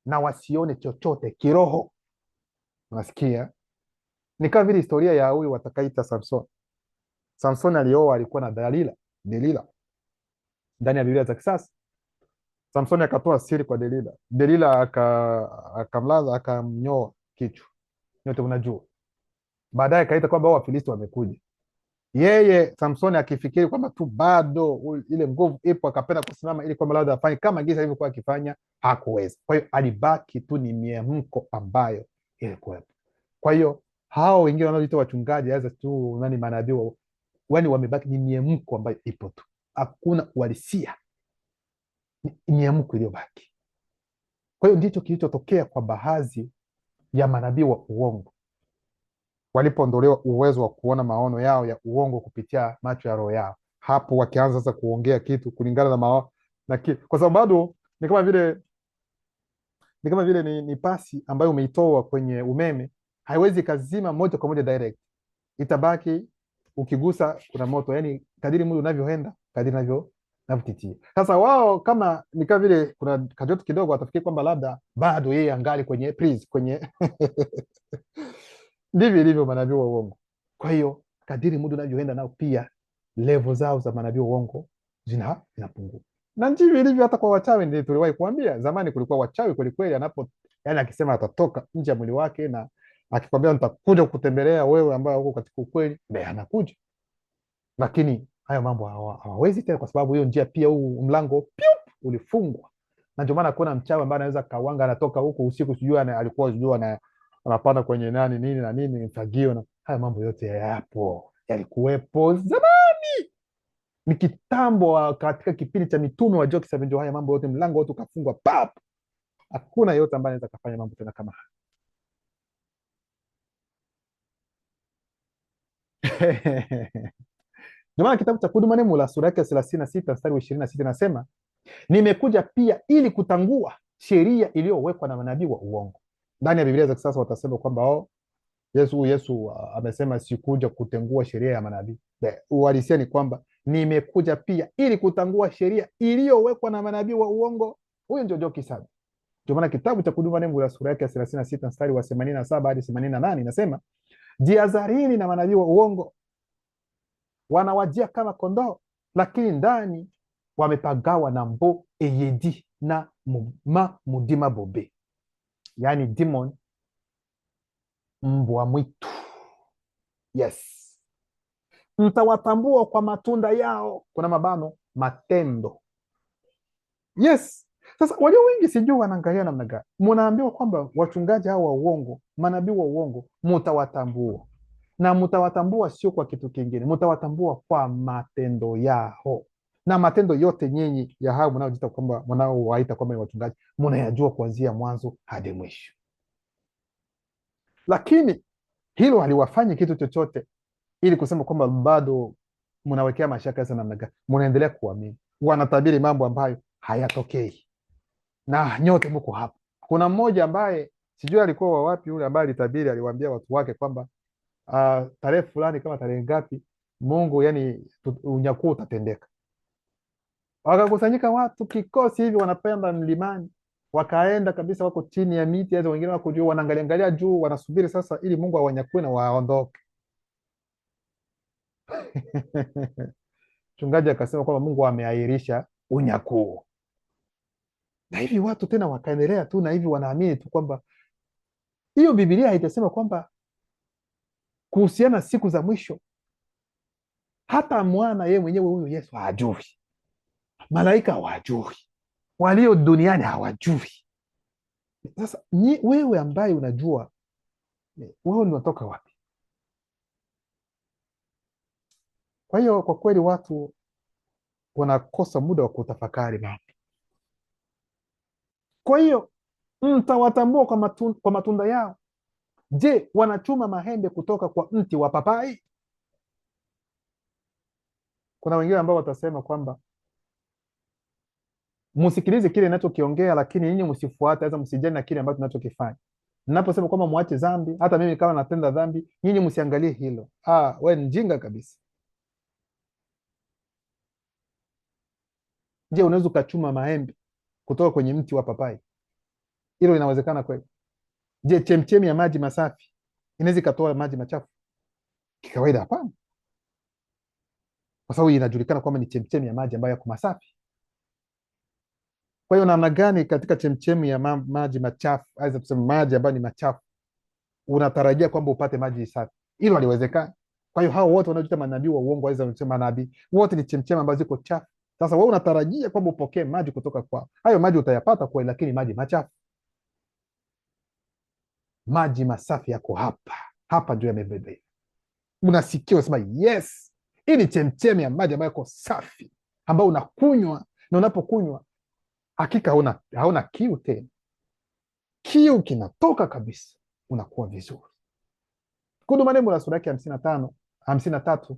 na wasione chochote kiroho. Unasikia? Ni kama vile historia ya huyu watakaita Samson. Samson alioa, alikuwa na Delila ndani ya Biblia za kisasa. Samson akatoa siri kwa Delila akamlaza, akamnyoa kichwa. Nyote unajua. Baadaye akaita kwamba Wafilisti wamekuja. Yeye Samson akifikiri kwamba tu bado ile nguvu ipo, akapenda kusimama ili kwamba labda afanye kama giza alivyokuwa akifanya, hakuweza. Kwa hiyo alibaki tu ni miemko ambayo ilikuwepo. Kwa hiyo hao wengine wanaoitwa wachungaji aweza tu manabii, wani wamebaki ni miemko ambayo ipo tu, hakuna uhalisia, ni miemko iliyobaki. Kwa hiyo ndicho kilichotokea kwa baadhi ya manabii wa uongo walipoondolewa uwezo wa kuona maono yao ya uongo kupitia macho ya roho yao. Hapo wakianza sasa kuongea kitu kulingana na maono kwa sababu bado ni kama vile ni pasi ambayo umeitoa kwenye umeme, haiwezi kazima moja kwa moja direct, itabaki ukigusa kuna moto, yani kadiri muda unavyoenda kadiri navyotitia. Sasa wao kama ni kama vile kuna kajoto kidogo, watafikiri kwamba labda bado yeye angali kwenye please kwenye ndivyo ilivyo manabii wa uongo. Kwa hiyo kadiri muda unavyoenda, nao pia level zao za manabii wa uongo zinapungua. Na ndivyo ilivyo hata kwa wachawi. Ndio tuliwahi kuambia zamani, kulikuwa wachawi kweli kweli, yani akisema atatoka nje ya mwili wake na akikwambia nitakuja kutembelea wewe ambaye uko katika ukweli, anakuja. Lakini hayo mambo hawawezi tena, kwa sababu hiyo njia pia, huu mlango ulifungwa. Na ndio maana kuna mchawi ambaye anaweza kawanga, anatoka huko usiku, sijui alikuwa sijui anapanda kwenye nini na nini mfagio, na haya mambo yote yapo, yalikuwepo zamani, ni kitambo, katika kipindi cha mitume wa Jokes Avenue. Haya mambo yote, mlango wote ukafungwa pap, hakuna yote ambaye anaweza kufanya mambo tena kama haya. Ndio maana kitabu cha Kudumu Nemula sura yake 36 mstari wa 26 nasema, nimekuja pia ili kutangua sheria iliyowekwa na manabii wa uongo. Ndani ya Biblia za kisasa watasema kwamba Yesu amesema sikuja kutengua sheria ya manabii. Uhalisia ni kwamba nimekuja pia ili kutangua sheria iliyowekwa na manabii wa uongo. Huyo ndio Jokes Avenue. Ndio maana kitabu cha Kudumu Nemula sura yake 36 mstari wa 87 hadi 88 inasema, jihadharini na manabii wa uongo, wanawajia kama kondoo, lakini ndani wamepagawa na mbo eyedi na mudima bobe, yaani demon, mbwa mwitu. Yes, mtawatambua kwa matunda yao, kuna mabano matendo. Yes. Sasa walio wengi sijui wanaangalia namna gani. Mnaambiwa kwamba wachungaji hao wa uongo, manabii wa uongo, mtawatambua. Na mtawatambua sio kwa kitu kingine, mtawatambua kwa matendo yao. Na matendo yote nyinyi ya hao mnaojiita kwamba, mnaowaita kwamba ni wachungaji, mnayajua kuanzia mwanzo hadi mwisho. Lakini hilo haliwafanyi kitu chochote ili kusema kwamba bado mnawekea mashaka sana namna gani. Mnaendelea kuamini. Wanatabiri mambo ambayo hayatokei. na nyote mko hapa. Kuna mmoja ambaye sijui alikuwa wa wapi, yule ambaye alitabiri, aliwaambia watu wake kwamba tarehe fulani kama tarehe ngapi, Mungu yani unyakuo utatendeka. Wakakusanyika watu kikosi hivi, wanapanda mlimani, wakaenda kabisa, wako chini ya miti hizo, wengine wako juu, wanaangalia angalia juu, wanasubiri sasa ili Mungu awanyakue na waondoke. Mchungaji akasema kwamba Mungu ameahirisha unyakuo, na hivi watu tena wakaendelea tu na hivi wanaamini tu kwamba hiyo Biblia haitasema kwamba kuhusiana siku za mwisho. Hata mwana yeye mwenyewe huyu Yesu hajui, malaika hawajui, walio duniani hawajui. Sasa wewe ambaye unajua, wewe unatoka wapi? Kwa hiyo kwa kweli watu wanakosa muda wa kutafakari mambo. Kwa hiyo mtawatambua kwa matunda yao. Je, wanachuma mahembe kutoka kwa mti wa papai? Kuna wengine ambao watasema kwamba msikilize kile ninachokiongea, lakini nyinyi msifuate, hata msijali na kile ambacho tunachokifanya. Ninaposema kwamba muache dhambi, hata mimi kama natenda dhambi, nyinyi msiangalie hilo. We ni mjinga kabisa. Je, unaweza ukachuma maembe kutoka kwenye mti wa papai? Hilo linawezekana kweli? Je, chemchemi ya maji masafi inaweza ikatoa maji machafu? Kikawaida hapana, kwa sababu inajulikana kwamba ni chemchemi ya maji ambayo yako masafi. Kwa hiyo namna gani katika chemchemi ya maji machafu, aidha tuseme maji ambayo ni machafu, unatarajia kwamba upate maji safi? Hilo haliwezekani. Kwa hiyo hao wote wanaojiita manabii wa uongo, aidha wanasema manabii, wote ni chemchemi ambazo ziko chafu. Sasa wewe unatarajia kwamba upokee maji kutoka kwao. Hayo maji utayapata kweli, lakini maji machafu. Maji masafi yako hapa hapa juu ya mebebe. Unasikia unasema yes, hii ni chemchemi ya maji ambayo yako safi, ambayo unakunywa, na unapokunywa hakika hauna kiu tena. Kiu kinatoka kabisa, unakuwa vizuri. Kudumu Neno sura yake 53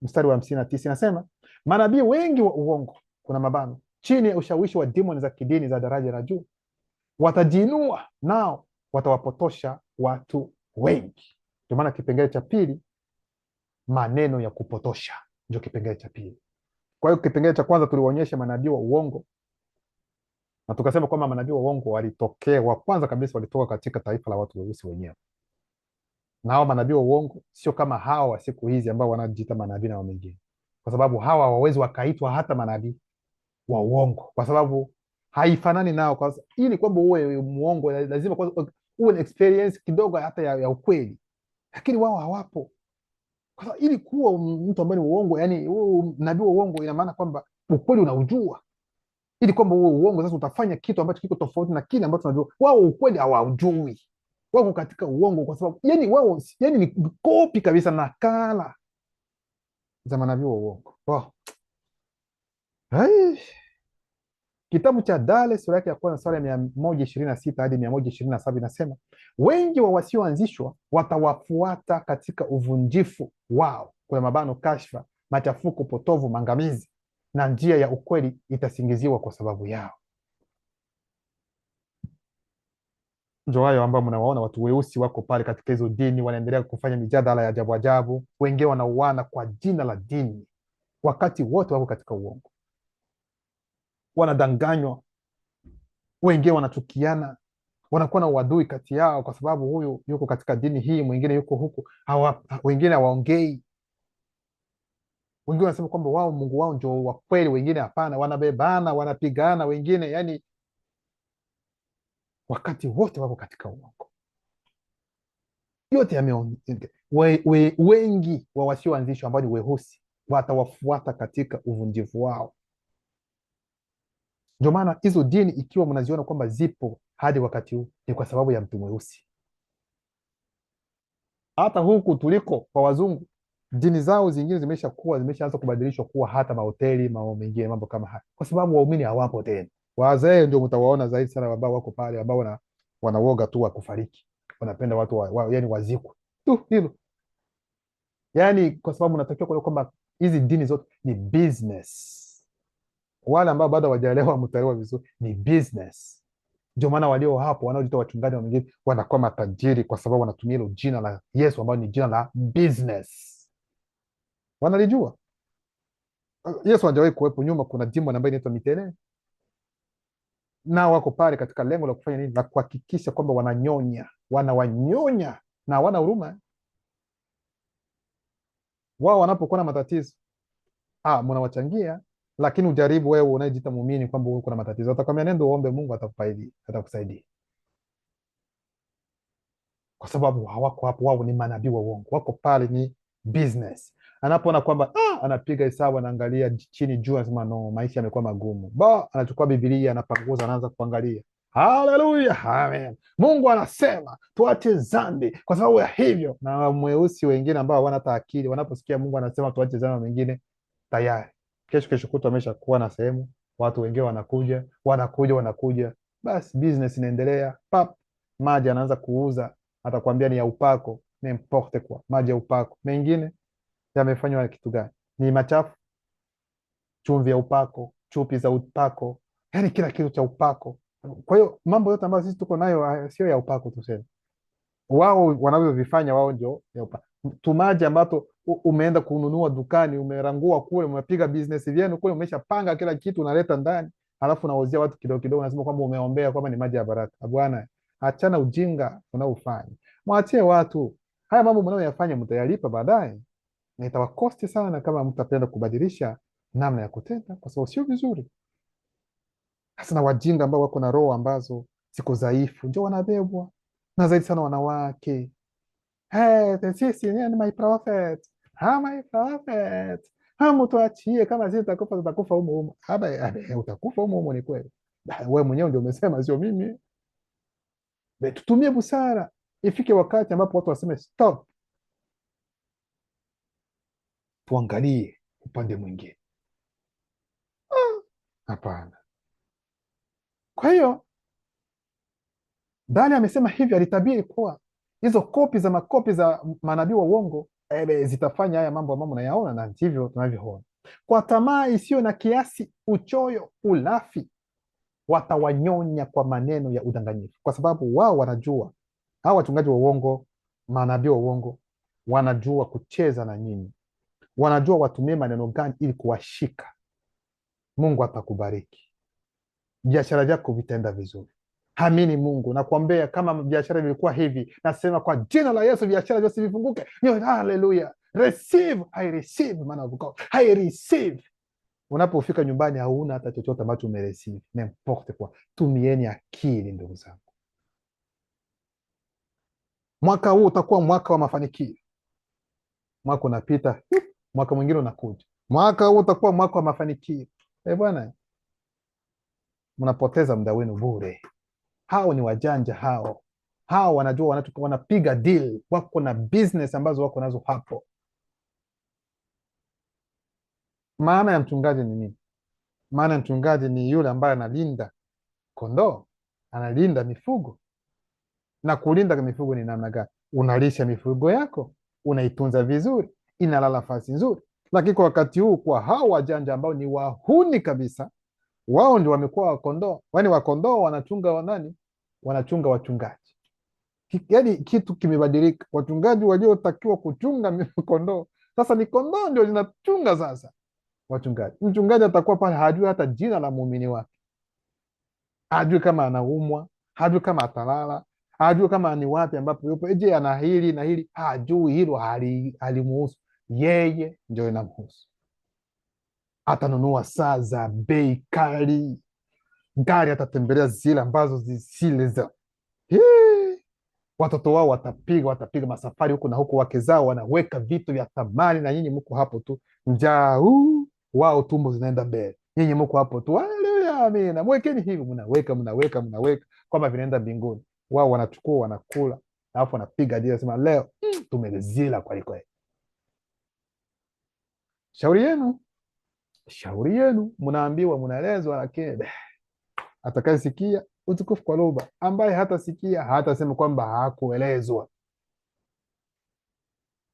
mstari wa 59 inasema, manabii wengi wa uongo, kuna mabano, chini ya ushawishi wa demoni za kidini za daraja la juu, watajiinua nao watawapotosha watu wengi. Ndio maana kipengele cha pili, maneno ya kupotosha, ndio kipengele cha pili. Kwa hiyo kipengele cha kwanza tulionyesha manabii wa uongo, na tukasema kwamba manabii wa uongo walitokea, wa kwanza kabisa walitoka katika taifa la watu weusi wenyewe. Na hao manabii wa uongo sio kama hawa wa siku hizi ambao wanajiita manabii na wengine, kwa sababu hawa hawawezi wakaitwa hata manabii wa uongo, kwa sababu haifanani nao. Ili kwamba uwe muongo lazima kwanza uwe na experience kidogo hata ya ukweli, lakini wao hawapo. Kwa sababu ili kuwa mtu ambaye ni uongo, yani nabii wa uongo, ina maana kwamba ukweli unaujua. Ili kwamba uwe uongo, sasa utafanya kitu ambacho kiko tofauti na kile ambacho tunajua. Wao ukweli hawaujui, wako katika uongo, kwa sababu yani wao yani ni kopi kabisa, nakala za manabii wa uongo. Wow. Kitabu cha Dale sura yake ya kwanza sura ya 126 hadi 127 inasema, wengi wa wasioanzishwa watawafuata katika uvunjifu wao, kwa mabano kashfa, machafuko, potovu, mangamizi, na njia ya ukweli itasingiziwa kwa sababu yao. Ndio hayo ambao mnawaona watu weusi wako pale katika hizo dini, wanaendelea kufanya mijadala ya ajabu ajabu, wengine wanauana kwa jina la dini, wakati wote wako katika uongo. Wanadanganywa, wengine wanachukiana, wanakuwa na uadui kati yao, kwa sababu huyu yuko katika dini hii, mwingine yuko huku, wengine hawaongei. Wengine wanasema kwamba wao Mungu wao ndio wa kweli, wengine hapana, wanabebana, wanapigana, wengine yani, wakati wote wako katika uongo. Yote wengi wa wasioanzishwa ambao ni weusi watawafuata katika uvunjivu wao. Ndio maana hizo dini ikiwa mnaziona kwamba zipo hadi wakati huu, ni kwa sababu ya mtu mweusi. Hata huku tuliko kwa wazungu, dini zao zingine zimeshaanza kubadilishwa kuwa hata mahoteli, mambo mengine, mambo kama haya, kwa sababu waumini hawapo tena. Wazee ndio mtawaona zaidi sana ambao wako pale, ambao wanawoga tu wa kufariki, wanapenda watu yani wazikwe tu hilo. Yani kwa sababu natakiwa kuelewa kwamba hizi dini zote ni business. Wale ambao bado hawajaelewa mtaelewa vizuri, ni business. Ndio maana walio hapo wanaojiita wachungaji wa mingine wanakuwa matajiri, kwa sababu wanatumia hilo jina la Yesu ambalo ni jina la business. Wanalijua Yesu hajawahi kuwepo. Nyuma kuna demon ambayo inaitwa Mitele, nao wako pale katika lengo la kufanya nini? La kuhakikisha kwamba wanawanyonya na hawana huruma. Wao wanapokuwa na matatizo, mnawachangia, lakini ujaribu wewe unayejiita muumini kwamba uko na matatizo, atakwambia nenda uombe Mungu, atakusaidia. Kwa sababu hawako hapo, wao ni manabii wa uongo, wako pale ni business. Anapoona kwamba anapiga hesabu, anaangalia chini juu, anasema no, maisha yamekuwa magumu, anachukua Biblia, anapanguza, anaanza kuangalia. Haleluya, amen. Mungu anasema tuache dhambi kwa sababu ya hivyo. Na mweusi wengine ambao hawana hata akili, wanaposikia Mungu anasema tuache dhambi, wengine tayari kesho kutwa ameshakuwa na sehemu, watu wengine wanakuja, basi business inaendelea. Maji anaanza kuuza, atakwambia ni ya upako, n'importe quoi, maji ya upako. Mengine yamefanywa kitu gani? Ni machafu, chumvi ya upako, chupi za upako, yani kila kitu cha upako. Kwa hiyo mambo yote ambayo sisi tuko nayo sio ya upako, tuseme. Wao wanavyovifanya wao ndio ya upako. Tumaji ambato umeenda kununua dukani, umerangua kule, umepiga business vyenu kule, umeshapanga kila kitu, unaleta ndani, alafu unauzia watu kidogo kidogo, unasema kwamba umeombea kwamba ni maji ya baraka. Bwana, achana ujinga unaofanya, mwachie watu. Haya mambo mnayoyafanya mtayalipa baadaye, na itawakosti sana kama mtapenda kubadilisha namna ya kutenda, kwa sababu sio vizuri. Hasa na wajinga ambao wako na roho ambazo ziko dhaifu ndio wanabebwa, na zaidi sana wanawake. Sisi ni my prophet, my prophet, mtuachie, kama sisi tutakufa humo humo. Utakufa humo humo, ni kweli. Wewe mwenyewe ndio umesema, sio mimi. Tutumie busara, ifike wakati ambapo watu waseme stop, tuangalie upande mwingine. Hapana. Kwa hiyo Danieli amesema hivi, alitabiri kuwa hizo makopi za manabii wa uongo zitafanya haya mambo ambayo mnayaona, na ndivyo tunavyoona. Kwa tamaa isiyo na kiasi, uchoyo, ulafi, watawanyonya kwa maneno ya udanganyifu, kwa sababu wao wanajua, hao wachungaji wa uongo, manabii wa uongo, wanajua kucheza na nyinyi, wanajua watumie maneno gani ili kuwashika. Mungu atakubariki, biashara yako vitaenda vizuri. Amini Mungu, nakwambia kama biashara vilikuwa hivi, nasema kwa jina la Yesu biashara zote vifunguke. Haleluya. Receive, I receive, man of God. I receive. Unapofika nyumbani hauna hata chochote ambacho umereceive, n'importe quoi. Tumieni akili, ndugu zangu. Mwaka huu utakuwa mwaka wa mafanikio. Mwaka unapita, mwaka mwingine unakuja. Mwaka huu utakuwa mwaka wa mafanikio. Bwana, mnapoteza muda wenu bure. Hao ni wajanja hao wanajua, wanapiga deal, wako na business ambazo wako nazo hapo. Maana ya mchungaji ni nini? Maana ya mchungaji ni yule ambaye analinda kondoo, analinda mifugo. Na kulinda mifugo ni namna gani? Unalisha mifugo yako, unaitunza vizuri, inalala nafasi nzuri. Lakini kwa wakati huu, kwa hao wajanja ambao ni wahuni kabisa, wao ndio wamekuwa wakondoo. Yaani wakondoo wanachunga nani? Wanachunga wachungaji. Yaani kitu kimebadilika. Wachungaji waliotakiwa kuchunga kondoo, sasa ni kondoo ndio zinachunga sasa wachungaji. Mchungaji atakuwa pale, hajui hata jina la muumini wake, hajui kama anaumwa, hajui kama atalala, hajui kama ni wapi ambapo yupo. Je, ana hili na hili? Hajui. Hilo halimuhusu yeye, ndio inamhusu. Atanunua saa za bei kali, gari atatembelea zile ambazo zisile za watoto wao watapiga masafari huku na huku, wake zao wanaweka vitu vya thamani, na nyinyi mko hapo tu, njaa wao tumbo zinaenda mbele, nyinyi mko hapo tu, haleluya, amina, mwekeni hivi, mnaweka kwamba vinaenda mbinguni. Wao wanachukua wanakula, alafu wanapiga dia, sema leo tumezila kweli kweli. Shauri yenu, mnaambiwa, mnaelezwa, lakini atakayesikia utukufu kwa lugha, ambaye hatasikia hatasema kwamba hakuelezwa.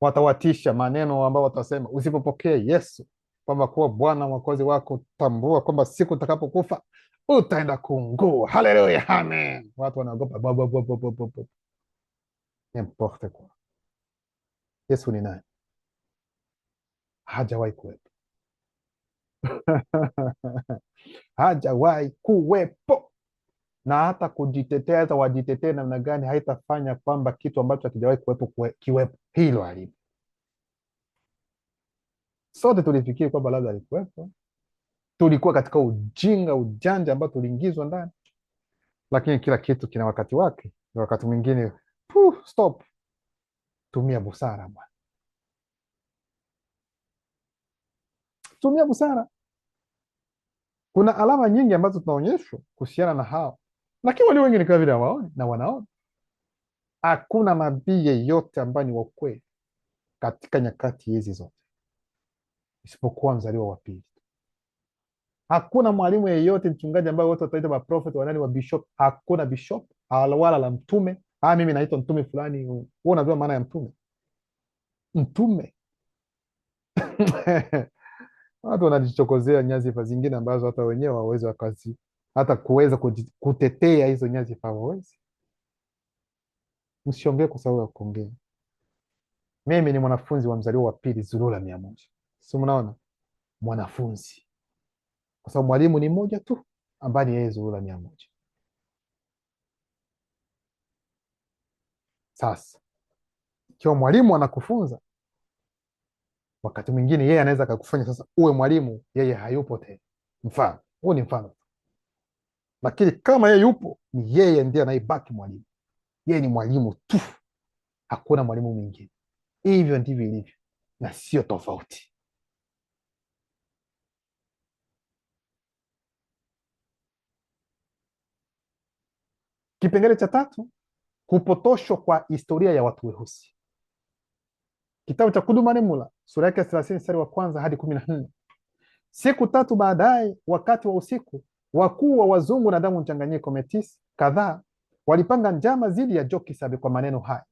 Watawatisha maneno ambao watasema, usipopokea Yesu kwamba kuwa Bwana Mwokozi wako, tambua kwamba siku utakapokufa utaenda kuungua. Haleluya, amen. Watu wanaogopa n'importe quoi. Yesu ni nani? Hajawahi kuwepo. Hajawahi kuwepo, na hata kujitetea, hata wajitetee namna gani, haitafanya kwamba kitu ambacho hakijawahi kuwepo kiwepo. Hilo halipo. Sote tulifikiri kwamba labda alikuwepo, tulikuwa katika ujinga, ujanja ambao tuliingizwa ndani, lakini kila kitu kina wakati wake. Na wakati mwingine stop, tumia busara bwana, tumia busara. Kuna alama nyingi ambazo tunaonyeshwa kuhusiana na hao, lakini walio wengi ni kama vile hawaoni na wanaona. Hakuna nabii yeyote ambaye ni wa kweli katika nyakati hizi zote isipokuwa mzaliwa wa pili. Hakuna mwalimu yeyote, mchungaji ambaye wote wataita maprofet wanani wa bishop. Hakuna bishop wala la mtume. Mimi naitwa mtume fulani. Wewe unajua maana ya mtume? Mtume watu wanajichokozea nyadhifa zingine ambazo hata wenyewe hawawezi wakazi hata kuweza kutetea hizo nyadhifa, hawawezi. Msiongee kwa sababu ya kuongea. Mimi ni mwanafunzi wa mzaliwa wa pili Zulula 100. Si mnaona? Mwanafunzi, kwa sababu mwalimu ni mmoja tu ambaye ni yeye Zulula 100. Sasa ikiwa mwalimu anakufunza, wakati mwingine yeye anaweza akakufanya sasa uwe mwalimu, yeye hayupo tena. Mfano huu ni mfano, lakini kama yeye yupo, ni yeye ndiye anayebaki mwalimu. Yeye ni mwalimu tu, hakuna mwalimu mwingine. Hivyo ndivyo ilivyo na sio tofauti. Kipengele cha 3, kupotoshwa kwa historia ya watu weusi. Kitabu cha Kudumanimula sura yake 30 mstari wa 1 hadi 14. Siku 3 baadaye, wakati wa usiku, wakuu wa wazungu na damu mchanganyiko metis kadhaa walipanga njama dhidi ya Jokisabe kwa maneno haya: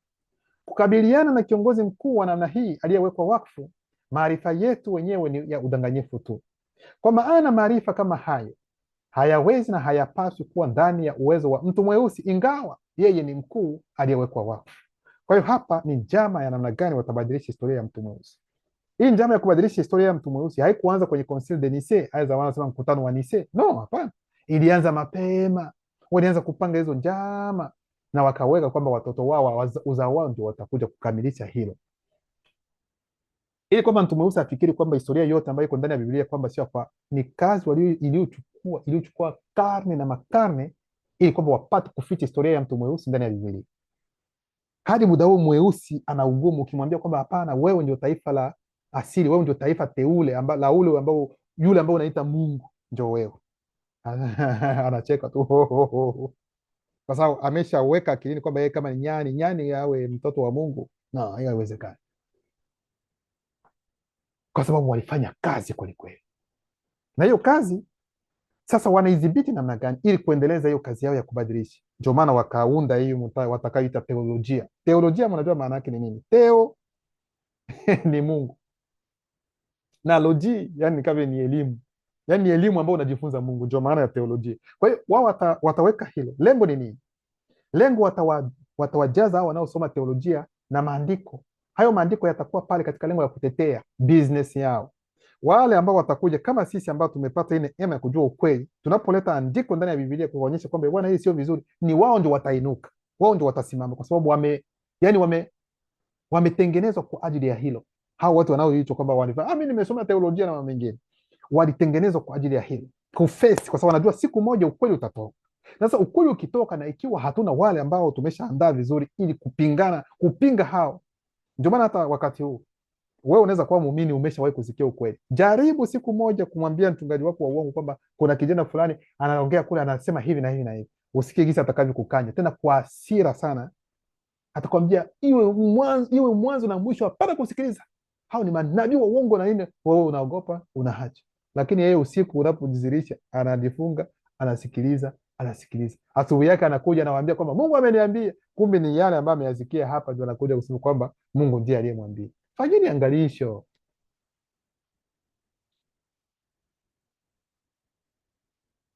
kukabiliana na kiongozi mkuu wa namna hii aliyewekwa wakfu, maarifa yetu wenyewe ni ya udanganyifu tu, kwa maana maarifa kama hayo hayawezi na hayapaswi kuwa ndani ya uwezo wa mtu mweusi, ingawa yeye ni mkuu aliyewekwa wakfu. Kwa hiyo hapa ni njama ya namna gani watabadilisha historia ya mtu mweusi. Hii njama ya kubadilisha historia ya mtu mweusi haikuanza kwenye Concile de Nice, aidha wanasema mkutano wa Nice. No, hapana. Ilianza mapema. Walianza kupanga hizo njama na wakaweka kwamba watoto wao, uzao wao ndio watakuja kukamilisha hilo, ili kwamba mtu mweusi afikiri kwamba historia yote ambayo iko ndani ya Biblia kwamba sio kwa, ni kazi iliyochukua karne na makarne, ili kwamba wapate kuficha historia ya mtu mweusi ndani ya Biblia. Hadi muda huu mweusi ana ugumu ukimwambia kwamba hapana, wewe ndio taifa la asili, wewe ndio taifa teule la ule ambao yule ambao unaita Mungu ndio wewe. Anacheka tu kwa sababu ameshaweka akilini kwamba yeye kama ni nyani awe mtoto wa Mungu. No, hiyo haiwezekani, kwa sababu walifanya kazi kweli kweli, na hiyo kazi sasa wanaidhibiti namna gani ili kuendeleza hiyo kazi yao ya kubadilisha. Ndio maana wakaunda hiyo watakayoita teolojia. Teolojia, mnajua maana yake ni nini? Teo ni Mungu na loji, yani kama ni elimu, yani elimu ambayo unajifunza Mungu, ndio maana ya teolojia. Kwa hiyo wao wataweka hilo. Lengo ni nini? Lengo watawajaza hao wanaosoma teolojia na maandiko. Hayo maandiko yatakuwa pale katika lengo la kutetea business yao. Wale ambao watakuja kama sisi ambao tumepata ile neema ya kujua ukweli, tunapoleta andiko ndani ya Biblia kuonyesha kwamba bwana, hii sio vizuri, ni wao ndio watainuka, wao ndio watasimama, kwa sababu wametengenezwa kwa ajili ya hilo. Hao watu wanaoitwa kwamba mimi nimesoma teolojia na mambo mengine, walitengenezwa kwa ajili ya hilo, kuface, kwa sababu wanajua siku moja ukweli utatoka. Sasa ukweli ukitoka, na ikiwa hatuna wale ambao tumeshaandaa vizuri ili kupinga hao, ndio maana hata wakati huu wewe unaweza kuwa muumini, umeshawahi kusikia ukweli. Jaribu siku moja kumwambia mchungaji wako wa uongo kwamba kuna kijana fulani anaongea kule, anasema hivi na hivi na hivi, usikie gisi atakavyokukanya tena kwa hasira sana. Atakwambia iwe mwanzo na mwisho, hapana kusikiliza. Hao ni manabii wa uongo na nini. Wewe unaogopa, unaacha. Lakini yeye usiku unapojizirisha, anajifunga, anasikiliza. Asubuhi yake anakuja anawaambia kwamba Mungu ameniambia, kumbe ni yale ambayo ameyasikia hapa ndio anakuja kusema kwamba Mungu ndiye aliyemwambia. Fanyeni angalisho.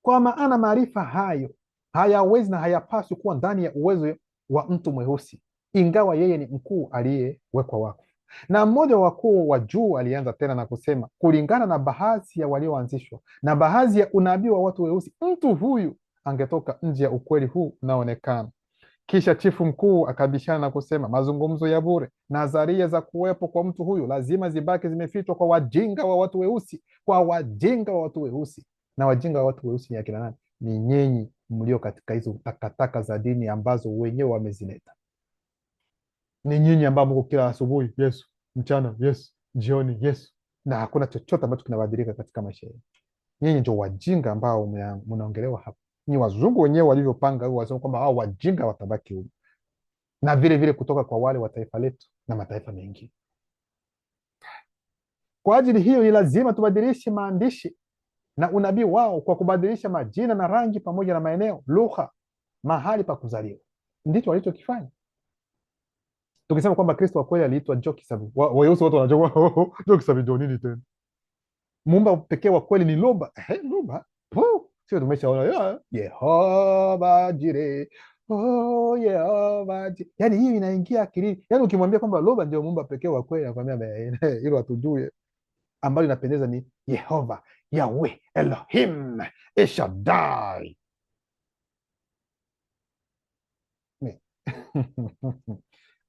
Kwa maana maarifa hayo hayawezi na hayapaswi kuwa ndani ya uwezo wa mtu mweusi, ingawa yeye ni mkuu aliyewekwa wakfu. Na mmoja wa wakuu wa juu alianza tena na kusema, kulingana na baadhi ya walioanzishwa na baadhi ya unabii wa watu weusi, mtu huyu angetoka nje ya ukweli huu unaoonekana. Kisha chifu mkuu akabishana na kusema, mazungumzo ya bure. Nadharia za kuwepo kwa mtu huyu lazima zibaki zimefichwa kwa wajinga wa watu weusi, kwa wajinga wa watu weusi. Na wajinga wa watu weusi ni akina nani? Ni nyinyi mlio katika hizo takataka za dini ambazo wenyewe wamezileta. Ni nyinyi ambao mko kila asubuhi Yesu, mchana Yesu, jioni Yesu, na hakuna chochote ambacho kinabadilika katika maisha yenu. Nyinyi ndio wajinga ambao mnaongelewa hapa. Ni wazungu wenyewe walivyopanga huo, wasema kwamba hao wajinga watabaki huko, na vile vile kutoka kwa wale wa taifa letu na mataifa mengine. Kwa ajili hiyo ni lazima tubadilishe maandishi na unabii wao kwa kubadilisha majina na rangi pamoja na maeneo, lugha, mahali pa kuzaliwa. Ndicho walichokifanya. Tukisema kwamba Kristo wa kweli aliitwa Jokisabi, weusi wote wanajua Jokisabi ndio nini tena? Muumba pekee wa kweli ni Luba. Luba sio? Tumeshaona Yehova Jire, Yehova Jire. Yani hii inaingia akilini. Yani ukimwambia kwamba Luba ndio muumba pekee wa kweli, anakuambia hilo hatujue. Ambalo inapendeza ni Yehova, Yahweh, Elohim, Eshadai.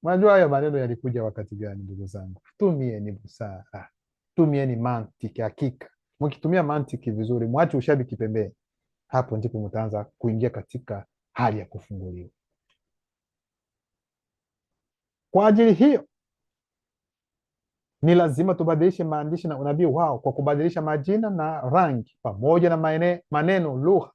Unajua haya maneno yalikuja wakati gani ndugu zangu? Tumieni busara, tumieni mantiki. Hakika mkitumia mantiki vizuri, mwache ushabiki pembeni, hapo ndipo mtaanza kuingia katika hali ya kufunguliwa. Kwa ajili hiyo ni lazima tubadilishe maandishi na unabii wao kwa kubadilisha majina na rangi pamoja na maneno, lugha,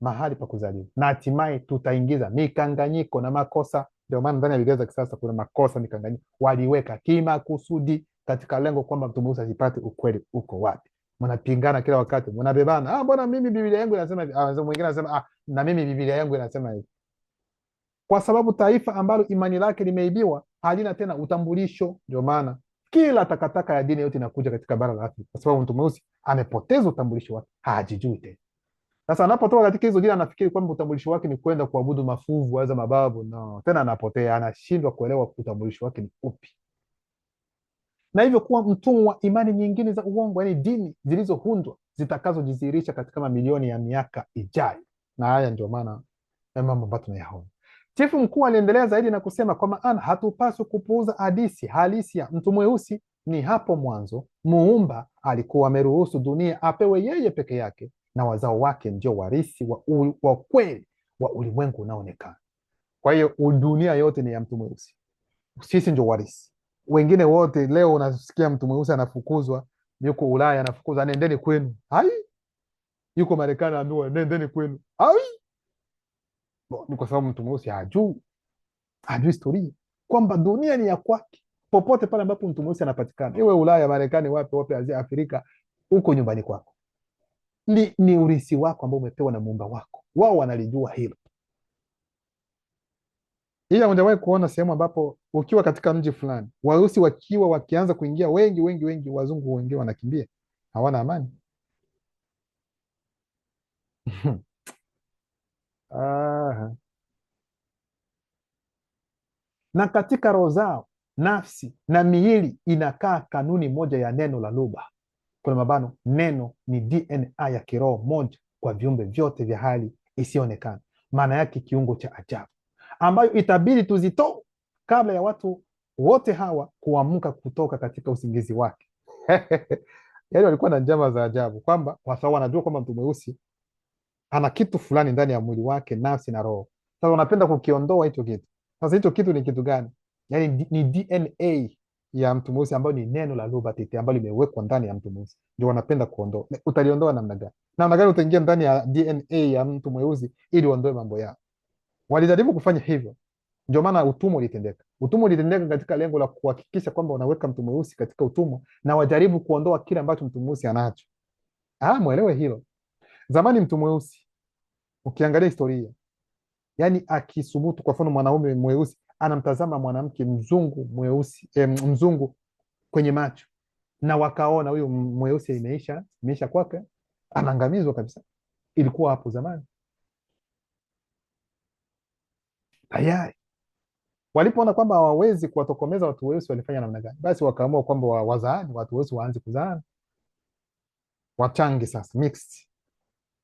mahali pa kuzaliwa, na hatimaye tutaingiza mikanganyiko na makosa. Ndio maana ndani ya Biblia za kisasa kuna makosa, mikanganyiko waliweka kimakusudi katika lengo kwamba mtu mweusi asipate ukweli uko wapi. Mnapingana kila wakati, mnabebana. Mbona mimi Biblia yangu inasema hivi? Mwingine anasema na mimi Biblia yangu inasema hivi. Kwa sababu taifa ambalo imani lake limeibiwa halina tena utambulisho. Ndio maana kila takataka ya dini yote inakuja katika bara la Afrika, kwa sababu mtu mweusi amepoteza utambulisho wake, hajijui tena. Sasa anapotoka katika hizo dini anafikiri kwamba utambulisho wake ni kwenda kuabudu mafuvu au mababu. No, tena anapotea, anashindwa kuelewa utambulisho wake ni upi, na hivyo kuwa mtumwa wa imani nyingine za uongo, yani dini zilizoundwa zitakazojidhihirisha katika mamilioni ya miaka ijayo. Na haya ndio maana ya mambo ambayo tunayaona. Chifu mkuu aliendelea zaidi na kusema, kwa maana hatupaswi kupuuza hadithi halisi ya mtu mweusi. Ni hapo mwanzo Muumba alikuwa ameruhusu dunia apewe yeye peke yake, na wazao wake ndio warisi wa kweli wa ulimwengu unaoonekana. Kwa hiyo dunia yote ni ya mtu mweusi, sisi ndio warisi. Wengine wote leo unasikia mtu mweusi anafukuzwa, yuko Ulaya anafukuzwa, nendeni kwenu. Hai, yuko Marekani anaambiwa nendeni kwenu. Hai, ni kwa sababu mtu mweusi hajui historia kwamba dunia ni ya kwake. Popote pale ambapo mtu mweusi anapatikana, iwe Ulaya, Marekani, wapi, Asia, Afrika, huko nyumbani kwako. Ni urisi wako ambao umepewa na Muumba wako. Wao wanalijua hilo. Ila hujawahi kuona sehemu ambapo ukiwa katika mji fulani, weusi wakianza kuingia wengi, wazungu wengine wanakimbia, hawana amani. Na katika roho zao, nafsi na miili inakaa kanuni moja ya neno la lugha. Kuna mabano, neno ni DNA ya kiroho moja kwa viumbe vyote vya hali isiyoonekana. Maana yake kiungo cha ajabu ambayo itabidi tuzitoe kabla ya watu wote hawa kuamka kutoka katika usingizi wake. Yaani walikuwa na njama za ajabu, kwamba kwa sababu wanajua kwamba mtu mweusi ana kitu fulani ndani ya mwili wake, nafsi na roho. Sasa wanapenda kukiondoa hicho kitu. Sasa hicho kitu ni kitu gani? Yaani ni DNA ya mtu mweusi ambayo ni neno la lugha tete ambalo limewekwa ndani ya mtu mweusi, ndio wanapenda kuondoa. Utaliondoa namna gani? Namna gani utaingia ndani ya DNA ya mtu mweusi ili uondoe mambo yao? Walijaribu kufanya hivyo, ndio maana utumwa ulitendeka. Utumwa ulitendeka katika lengo la kuhakikisha kwamba unaweka mtu mweusi katika utumwa, na wajaribu kuondoa kile ambacho mtu mweusi anacho. Mwelewe hilo. Zamani mtu mweusi, ukiangalia historia, yani akisubutu, kwa mfano mwanaume mweusi anamtazama mwanamke mzungu mweusi, mzungu kwenye macho, na wakaona huyu mweusi imeisha kwake, anaangamizwa kabisa. ilikuwa hapo zamani tayari. Walipoona kwamba hawawezi kuwatokomeza watu weusi, walifanya namna gani? Basi wakaamua kwamba wazaani watu weusi waanze kuzaana, wachange sasa mixed,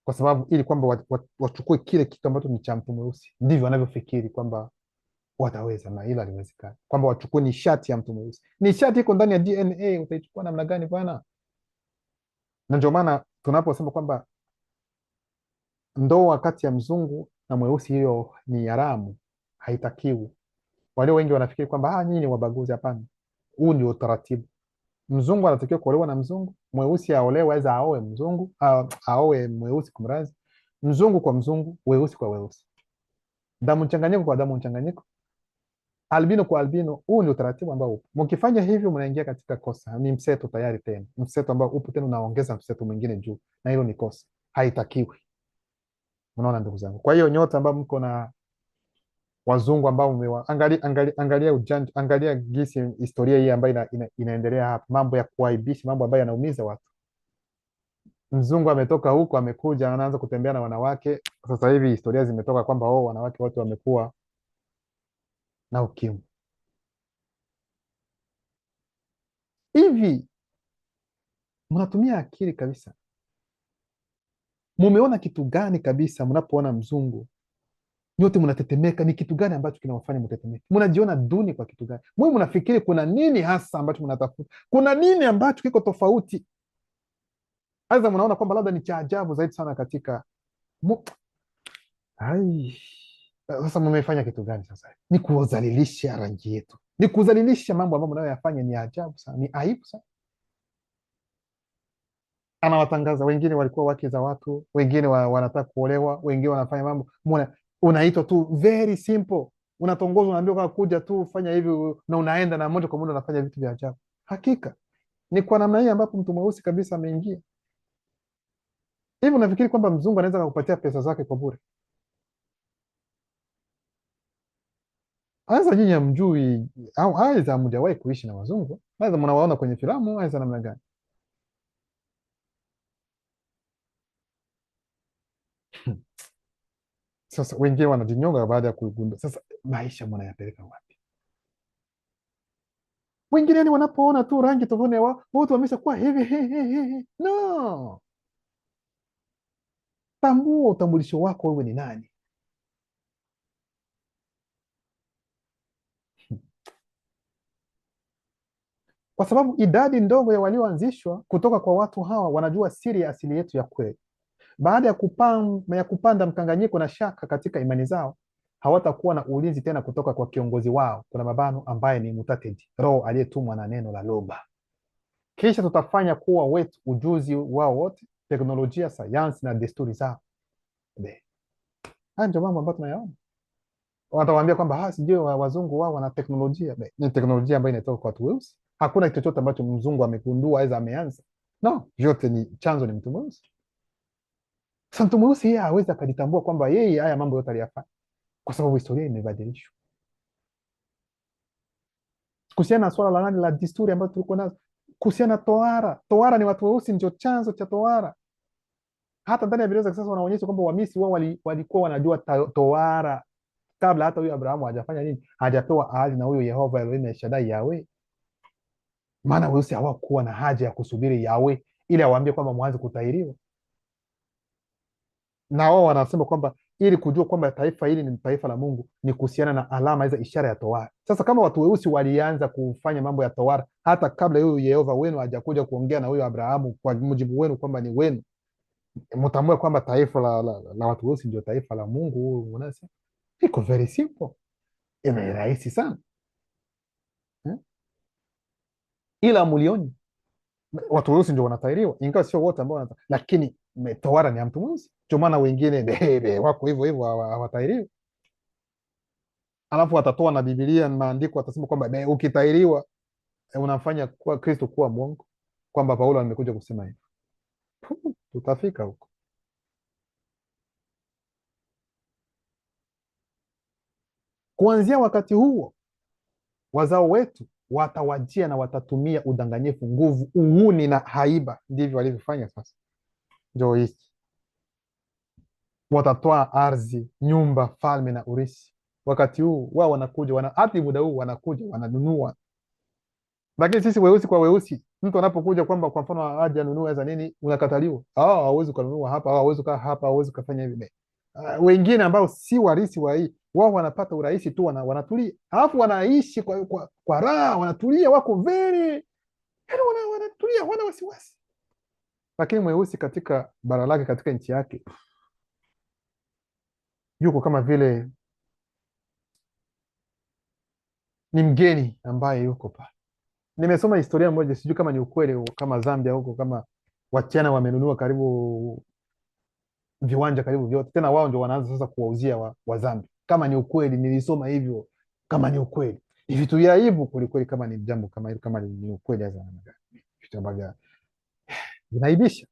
kwa sababu ili kwamba wachukue kile kitu ambacho ni cha mtu mweusi. Ndivyo wanavyofikiri kwamba wataweza, na hilo haliwezekani, kwamba wachukue nishati ya mtu mweusi. Nishati iko ndani ya DNA, utaichukua namna gani bwana? Na ndio maana tunaposema kwamba ndoa kati ya mzungu na mweusi hiyo ni haramu, haitakiwi. Walio wengi wanafikiri kwamba nyinyi ni wabaguzi. Hapana, huu ndio utaratibu. Mzungu anatakiwa kuolewa na mzungu, mweusi aolewe, aweza aoe mzungu, aoe mweusi, kumradhi, mzungu kwa mzungu, weusi kwa weusi, damu mchanganyiko kwa damu mchanganyiko, albino kwa albino. Huu ni utaratibu ambao upo. Mkifanya hivyo, mnaingia katika kosa, ni mseto tayari, tena mseto ambao upo tena unaongeza mseto mwingine juu, na hilo ni kosa, haitakiwi. Unaona ndugu zangu? Kwa hiyo nyote ambao mko na wazungu ambao angalia ujanja, angalia gisi historia hii ambayo inaendelea hapa, mambo ya kuaibisha, mambo ambayo yanaumiza watu. Mzungu ametoka huko, amekuja, anaanza kutembea na wanawake. Sasa hivi historia zimetoka kwamba wanawake wote wamekuwa na ukimwi. Hivi mnatumia akili kabisa? Mumeona kitu gani kabisa mnapoona mzungu nyote mnatetemeka? Ni kitu gani ambacho kinawafanya mtetemeke? Mnajiona duni kwa kitu gani? Mwe mnafikiri kuna nini hasa ambacho mnatafuta? Kuna nini ambacho kiko tofauti? Aidha mnaona kwamba labda ni cha ajabu zaidi sana katika sasa mmefanya kitu gani sasa? Ni kudhalilisha rangi yetu, ni kudhalilisha mambo ambayo mnayoyafanya. Ni ajabu sana, ni aibu sana. Anawatangaza wengine walikuwa wake za watu, wengine wanataka kuolewa, wengine wanafanya mambo. Unaitwa tu very simple, unatongozwa, unaambiwa kwa kuja tu fanya hivi, na unaenda na moja kwa moja unafanya vitu vya ajabu. Hakika ni kwa namna hii ambapo mtu mweusi kabisa ameingia hivi. Unafikiri kwamba mzungu anaweza kukupatia pesa zake kwa bure? Aidha nyinyi hamjui, au aidha hamjawahi kuishi na wazungu, aidha mnawaona kwenye filamu, aidha namna gani? Sasa wengine wanajinyonga baada ya kuigundua. Sasa maisha mnayapeleka wapi? Wengine yani wanapoona tu rangi tofauti wote wamesha kuwa hivi. No, tambua utambulisho wako, wewe ni nani. Kwa sababu idadi ndogo ya walioanzishwa kutoka kwa watu hawa wanajua siri ya asili yetu ya kweli. Baada ya kupanda mkanganyiko na shaka katika imani zao, hawatakuwa na ulinzi tena kutoka kwa kiongozi wao, kuna mabano, ambaye ni mutatedi, roho aliyetumwa na neno la lugha. Kisha tutafanya kuwa wetu ujuzi wao wote, teknolojia, sayansi na desturi zao. Haya ndio mambo ambayo tunayaona. Watawaambia kwamba sijui wazungu wao wana teknolojia. Ni teknolojia ambayo inatoka kwa watu weusi. Hakuna kitu chochote ambacho mzungu amegundua aidha ameanza. No, vyote ni chanzo ni mtu mweusi. Sasa mtu mweusi yeye hawezi akajitambua kwamba yeye haya mambo yote aliyafanya, kwa sababu historia imebadilishwa. Kuhusiana na swala la la desturi ambayo tulikuwa nazo, kuhusiana na tohara ni watu weusi ndio chanzo cha tohara. Hata ndani ya Biblia za kisasa wanaonyesha kwamba Wamisri wao walikuwa wanajua tohara kabla hata huyo Abrahamu hajafanya nini, hajapewa ahadi na huyo Yehova Elohim El Shaddai Yahweh. Maana weusi hawakuwa na haja ya kusubiri Yahweh ili awaambie kwamba mwanze kutahiriwa. Na wao wanasema kwamba ili kujua kwamba taifa hili ni taifa la Mungu ni kuhusiana na alama hizo, ishara ya tohara. Sasa kama watu weusi walianza kufanya mambo ya tohara hata kabla huyo Yehova wenu hajakuja kuongea na huyo Abrahamu kwa mujibu wenu kwamba ni wenu, mtambue kwamba taifa la watu weusi ndio taifa la Mungu. Unasema iko very simple, ina rahisi sana ila mulioni watu weusi ndio wanatahiriwa, ingawa sio wote ambao lakini tohara ni ya mtu mweusi. Ndio maana wengine wako hivyo hivyo hawatahiriwi, alafu watatoa na Biblia maandiko, watasema kwamba ukitahiriwa unafanya kuwa Kristo kuwa mwongo, kwamba Paulo amekuja kusema hivyo. Tutafika huko. Kuanzia wakati huo wazao wetu watawajia na watatumia udanganyifu, nguvu, uhuni na haiba. Ndivyo walivyofanya. Sasa ndio hiki watatoa ardhi, nyumba, falme na urithi. Wakati huu wao wanakuja hadi muda huu wanakuja wananunua. Lakini sisi weusi kwa weusi, mtu anapokuja kwamba kwa mfano aje anunue za nini, unakataliwa. Hawezi kununua hapa, hawezi kukaa hapa, hawezi kufanya hivi. Wengine ambao si warisi wa hii, wao wanapata urahisi tu, wanatulia, alafu wanaishi kwa raha, wanatulia, wako very yani, wanatulia, wana wasiwasi. Lakini mweusi katika bara lake, katika nchi yake, yuko kama vile ni mgeni ambaye yuko pale. Nimesoma historia moja, sijui kama ni ukweli, kama Zambia huko, kama Wachina wamenunua karibu viwanja karibu vyote, tena wao ndio wanaanza sasa kuwauzia wa Zambia. Kama ni ukweli, nilisoma hivyo, kama ni ukweli, ni vitu vya aibu kwelikweli. Kama ni jambo kama hilo, kama ni ukweli, vitu ambavyo vinaibisha.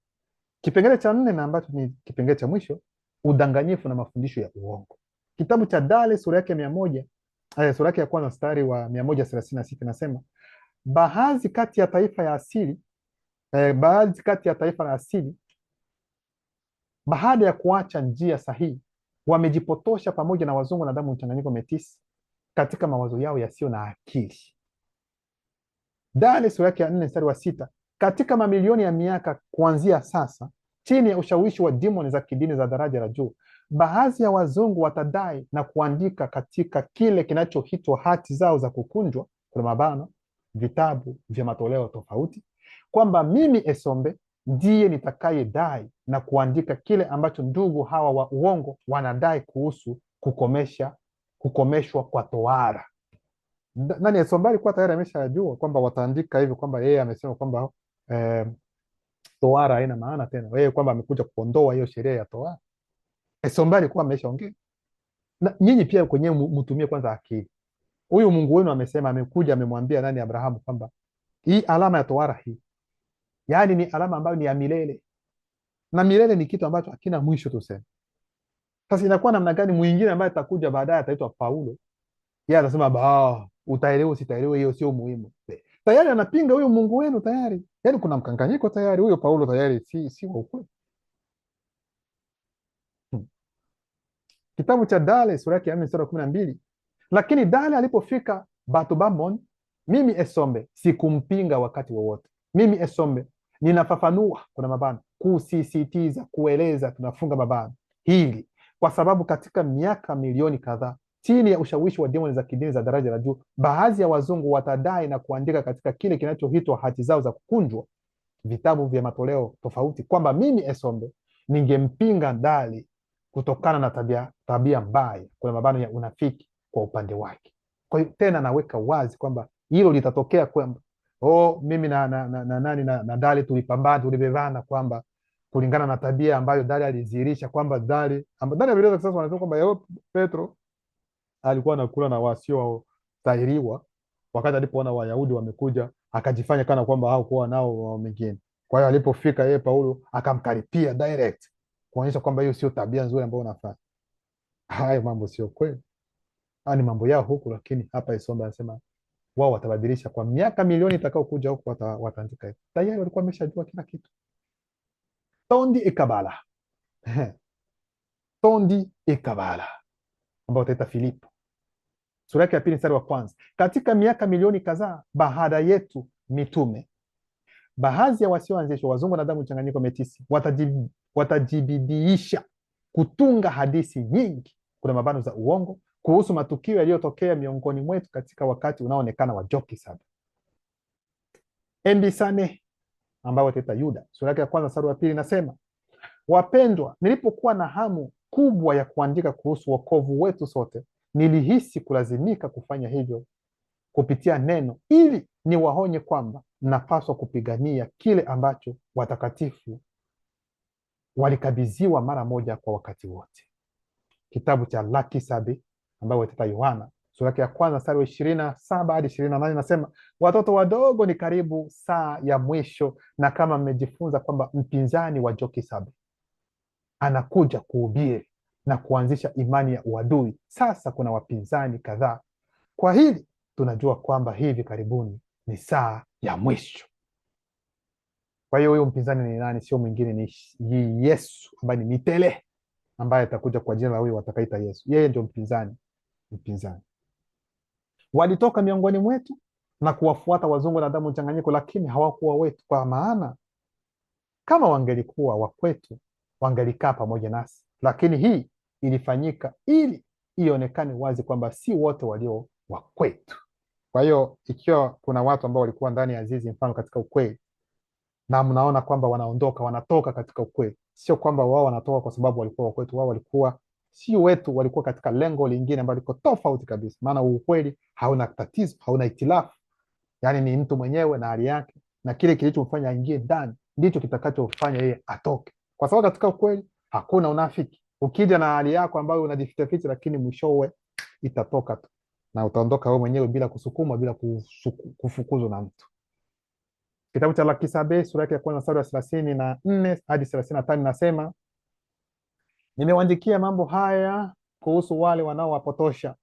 Kipengele cha 4 na ambacho ni kipengele cha mwisho, udanganyifu na mafundisho ya uongo. Kitabu cha Dale sura yake 100, sura yake ya kwanza mstari wa 136 nasema, baadhi kati ya taifa ya asili baada ya kuacha njia sahihi wamejipotosha pamoja na wazungu na damu mchanganyiko metisi katika mawazo yao yasiyo na akili. Dale sura yake ya 4 mstari wa 6, katika mamilioni ya miaka kuanzia sasa, chini ya ushawishi wa demoni za kidini za daraja la juu, baadhi ya wazungu watadai na kuandika katika kile kinachoitwa hati zao za kukunjwa, kwa mabano, vitabu vya matoleo tofauti, kwamba mimi Esombe ndiye nitakaye dai na kuandika kile ambacho ndugu hawa wa uongo wanadai kuhusu kukomeshwa kwa tohara. Nani Esombe alikuwa tayari ameshajua kwamba wataandika hivyo, kwamba yeye amesema kwamba tohara haina maana tena, yeye kwamba amekuja kuondoa hiyo sheria ya tohara. Esombe alikuwa ameshaongea. Na nyinyi pia kwenyewe mtumie kwanza akili. Huyu Mungu wenu amesema, amekuja amemwambia nani, Abrahamu, kwamba hii alama ya tohara hii, yaani ni alama ambayo ni ya milele, na milele ni kitu ambacho hakina mwisho tuseme. Sasa inakuwa namna gani mwingine ambaye atakuja baadaye ataitwa Paulo, yeye anasema utaelewa usitaelewe, hiyo sio muhimu. Tayari anapinga huyo Mungu wenu tayari. Yaani kuna mkanganyiko tayari, huyo Paulo tayari si wa ukweli. Kitabu cha Dale sura yake ya 4 mstari wa 12, lakini Dale alipofika Batubamon, mimi Esombe sikumpinga wakati wowote. Mimi Esombe ninafafanua, kuna mabano, kusisitiza, kueleza, tunafunga mabano hili, kwa sababu katika miaka milioni kadhaa, chini ya ushawishi wa demoni za kidini za daraja la juu, baadhi ya wazungu watadai na kuandika katika kile kinachoitwa hati zao za kukunjwa, vitabu vya matoleo tofauti, kwamba mimi Esombe ningempinga Dale kutokana na tabia mbaya, kuna mabano ya unafiki kwa upande wake. Kwa hiyo tena naweka wazi kwamba hilo litatokea, kwamba mimi na Dale tulipambana, tulibevana, kwamba kulingana na tabia ambayo Dale alizihirisha, kwamba Dale aliweza sasa, wanasema kwamba Petro alikuwa anakula na wasio tahiriwa, wakati alipoona Wayahudi wamekuja akajifanya kana kwamba hawakuwa nao wengine. Kwa hiyo alipofika yeye Paulo akamkaripia direct, kuonyesha kwamba hiyo sio tabia nzuri ambayo unafanya. Hayo mambo sio kweli, ni mambo yao huku, lakini hapa Esombe anasema wao watabadilisha kwa miaka milioni itakao kuja huku, wataandika hivyo. Tayari walikuwa wameshajua kila kitu. Tondi Ikabala Tondi Ikabala ambao utaita Filipo sura yake ya 2 mstari wa 1, katika miaka milioni kadhaa baada yetu mitume, baadhi ya wasioanzishwa, wazungu na damu mchanganyiko metisi, watajibidiisha kutunga hadithi nyingi, kuna mabano za uongo, kuhusu matukio yaliyotokea miongoni mwetu katika wakati unaoonekana wa Jokisab. Embisane ambao wataita Yuda sura yake ya 1 mstari wa 2 nasema, wapendwa, nilipokuwa na hamu kubwa ya kuandika kuhusu wokovu wetu sote, nilihisi kulazimika kufanya hivyo kupitia neno, ili niwaonye kwamba napaswa kupigania kile ambacho watakatifu walikabidhiwa mara moja kwa wakati wote. Kitabu cha Lakisabi ambayo wataita Yohana sura yake ya 1 mstari wa 27 hadi 28 nasema, watoto wadogo, ni karibu saa ya mwisho, na kama mmejifunza kwamba mpinzani wa Jokisab anakuja kuhubiri na kuanzisha imani ya uadui, sasa kuna wapinzani kadhaa. Kwa hili tunajua kwamba hivi karibuni ni saa ya mwisho. Kwa hiyo huyo mpinzani ni nani? Sio mwingine, ni Yesu ambaye ni mitele, ambaye atakuja kwa jina la huyo watakaita Yesu. Yeye ndio mpinzani. Walitoka miongoni mwetu na kuwafuata wazungu na damu mchanganyiko, lakini hawakuwa wetu, kwa maana kama wangelikuwa wa kwetu wangelikaa pamoja nasi, lakini hii ilifanyika ili ionekane wazi kwamba si wote walio wa kwetu. Kwa hiyo ikiwa kuna watu ambao walikuwa ndani ya zizi, mfano katika ukweli, na mnaona kwamba wanaondoka, wanatoka katika ukweli, sio kwamba wao wanatoka kwa sababu walikuwa wa kwetu. Wao walikuwa si wetu, walikuwa katika lengo lingine ambalo liko tofauti kabisa. Maana ukweli hauna tatizo, hauna itilafu, yaani ni mtu mwenyewe na hali yake, na kile kilichomfanya aingie ndani ndicho kitakachofanya yeye atoke, kwa sababu katika ukweli hakuna unafiki. Ukija na hali yako ambayo unajifichaficha, lakini mwishowe itatoka tu na utaondoka wewe mwenyewe bila kusukumwa, bila kufukuzwa na mtu. Kitabu cha Lakisabee sura yake ya kwanza mstari wa 34 hadi 35 nasema, nimewaandikia mambo haya kuhusu wale wanaowapotosha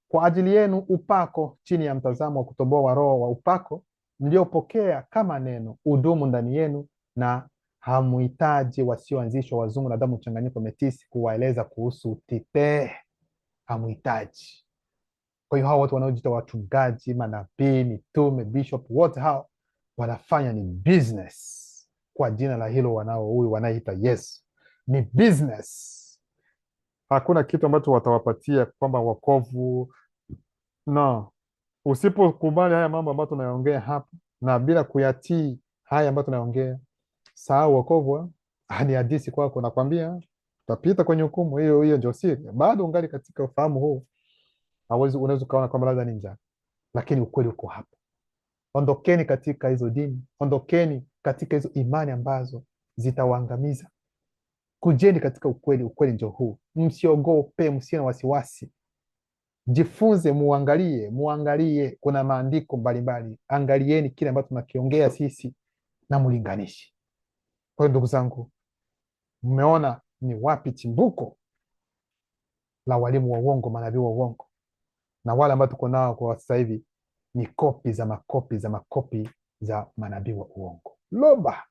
kwa ajili yenu upako chini ya mtazamo wa kutoboa wa roho wa upako mliopokea kama neno udumu ndani yenu, na hamuhitaji wasioanzishwa wazungu na damu mchanganyiko metisi kuwaeleza kuhusu tite. Hamuhitaji. Kwa hiyo hao watu wanaojiita wachungaji, manabii, mitume, bishop, wote hao wanafanya ni business kwa jina la hilo huyu wanaita Yesu. Ni business. Hakuna kitu ambacho watawapatia kwamba wokovu. No. Usipokubali haya mambo ambayo tunayaongea hapa na bila kuyatii haya ambayo tunayaongea, sahau wokovu. Ni hadithi kwako, nakwambia utapita kwenye hukumu. Hiyo ndio siri. Bado ungali katika ufahamu huu, unaweza ukaona kwamba labda ni njaa, lakini ukweli uko hapa. Ondokeni katika hizo dini, ondokeni katika hizo imani ambazo zitawaangamiza. Kujeni katika ukweli. Ukweli ndio huu. Msiogope, msio na wasiwasi. Jifunze, muangalie. Kuna maandiko mbalimbali, angalieni kile ambacho tunakiongea sisi na mlinganishi. Kwa hiyo ndugu zangu, mmeona ni wapi chimbuko la walimu wa uongo, manabii wa uongo, na wale ambao tuko nao kwa sasa hivi ni kopi za makopi za manabii wa uongo. Loba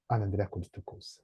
anaendelea kujitukuza.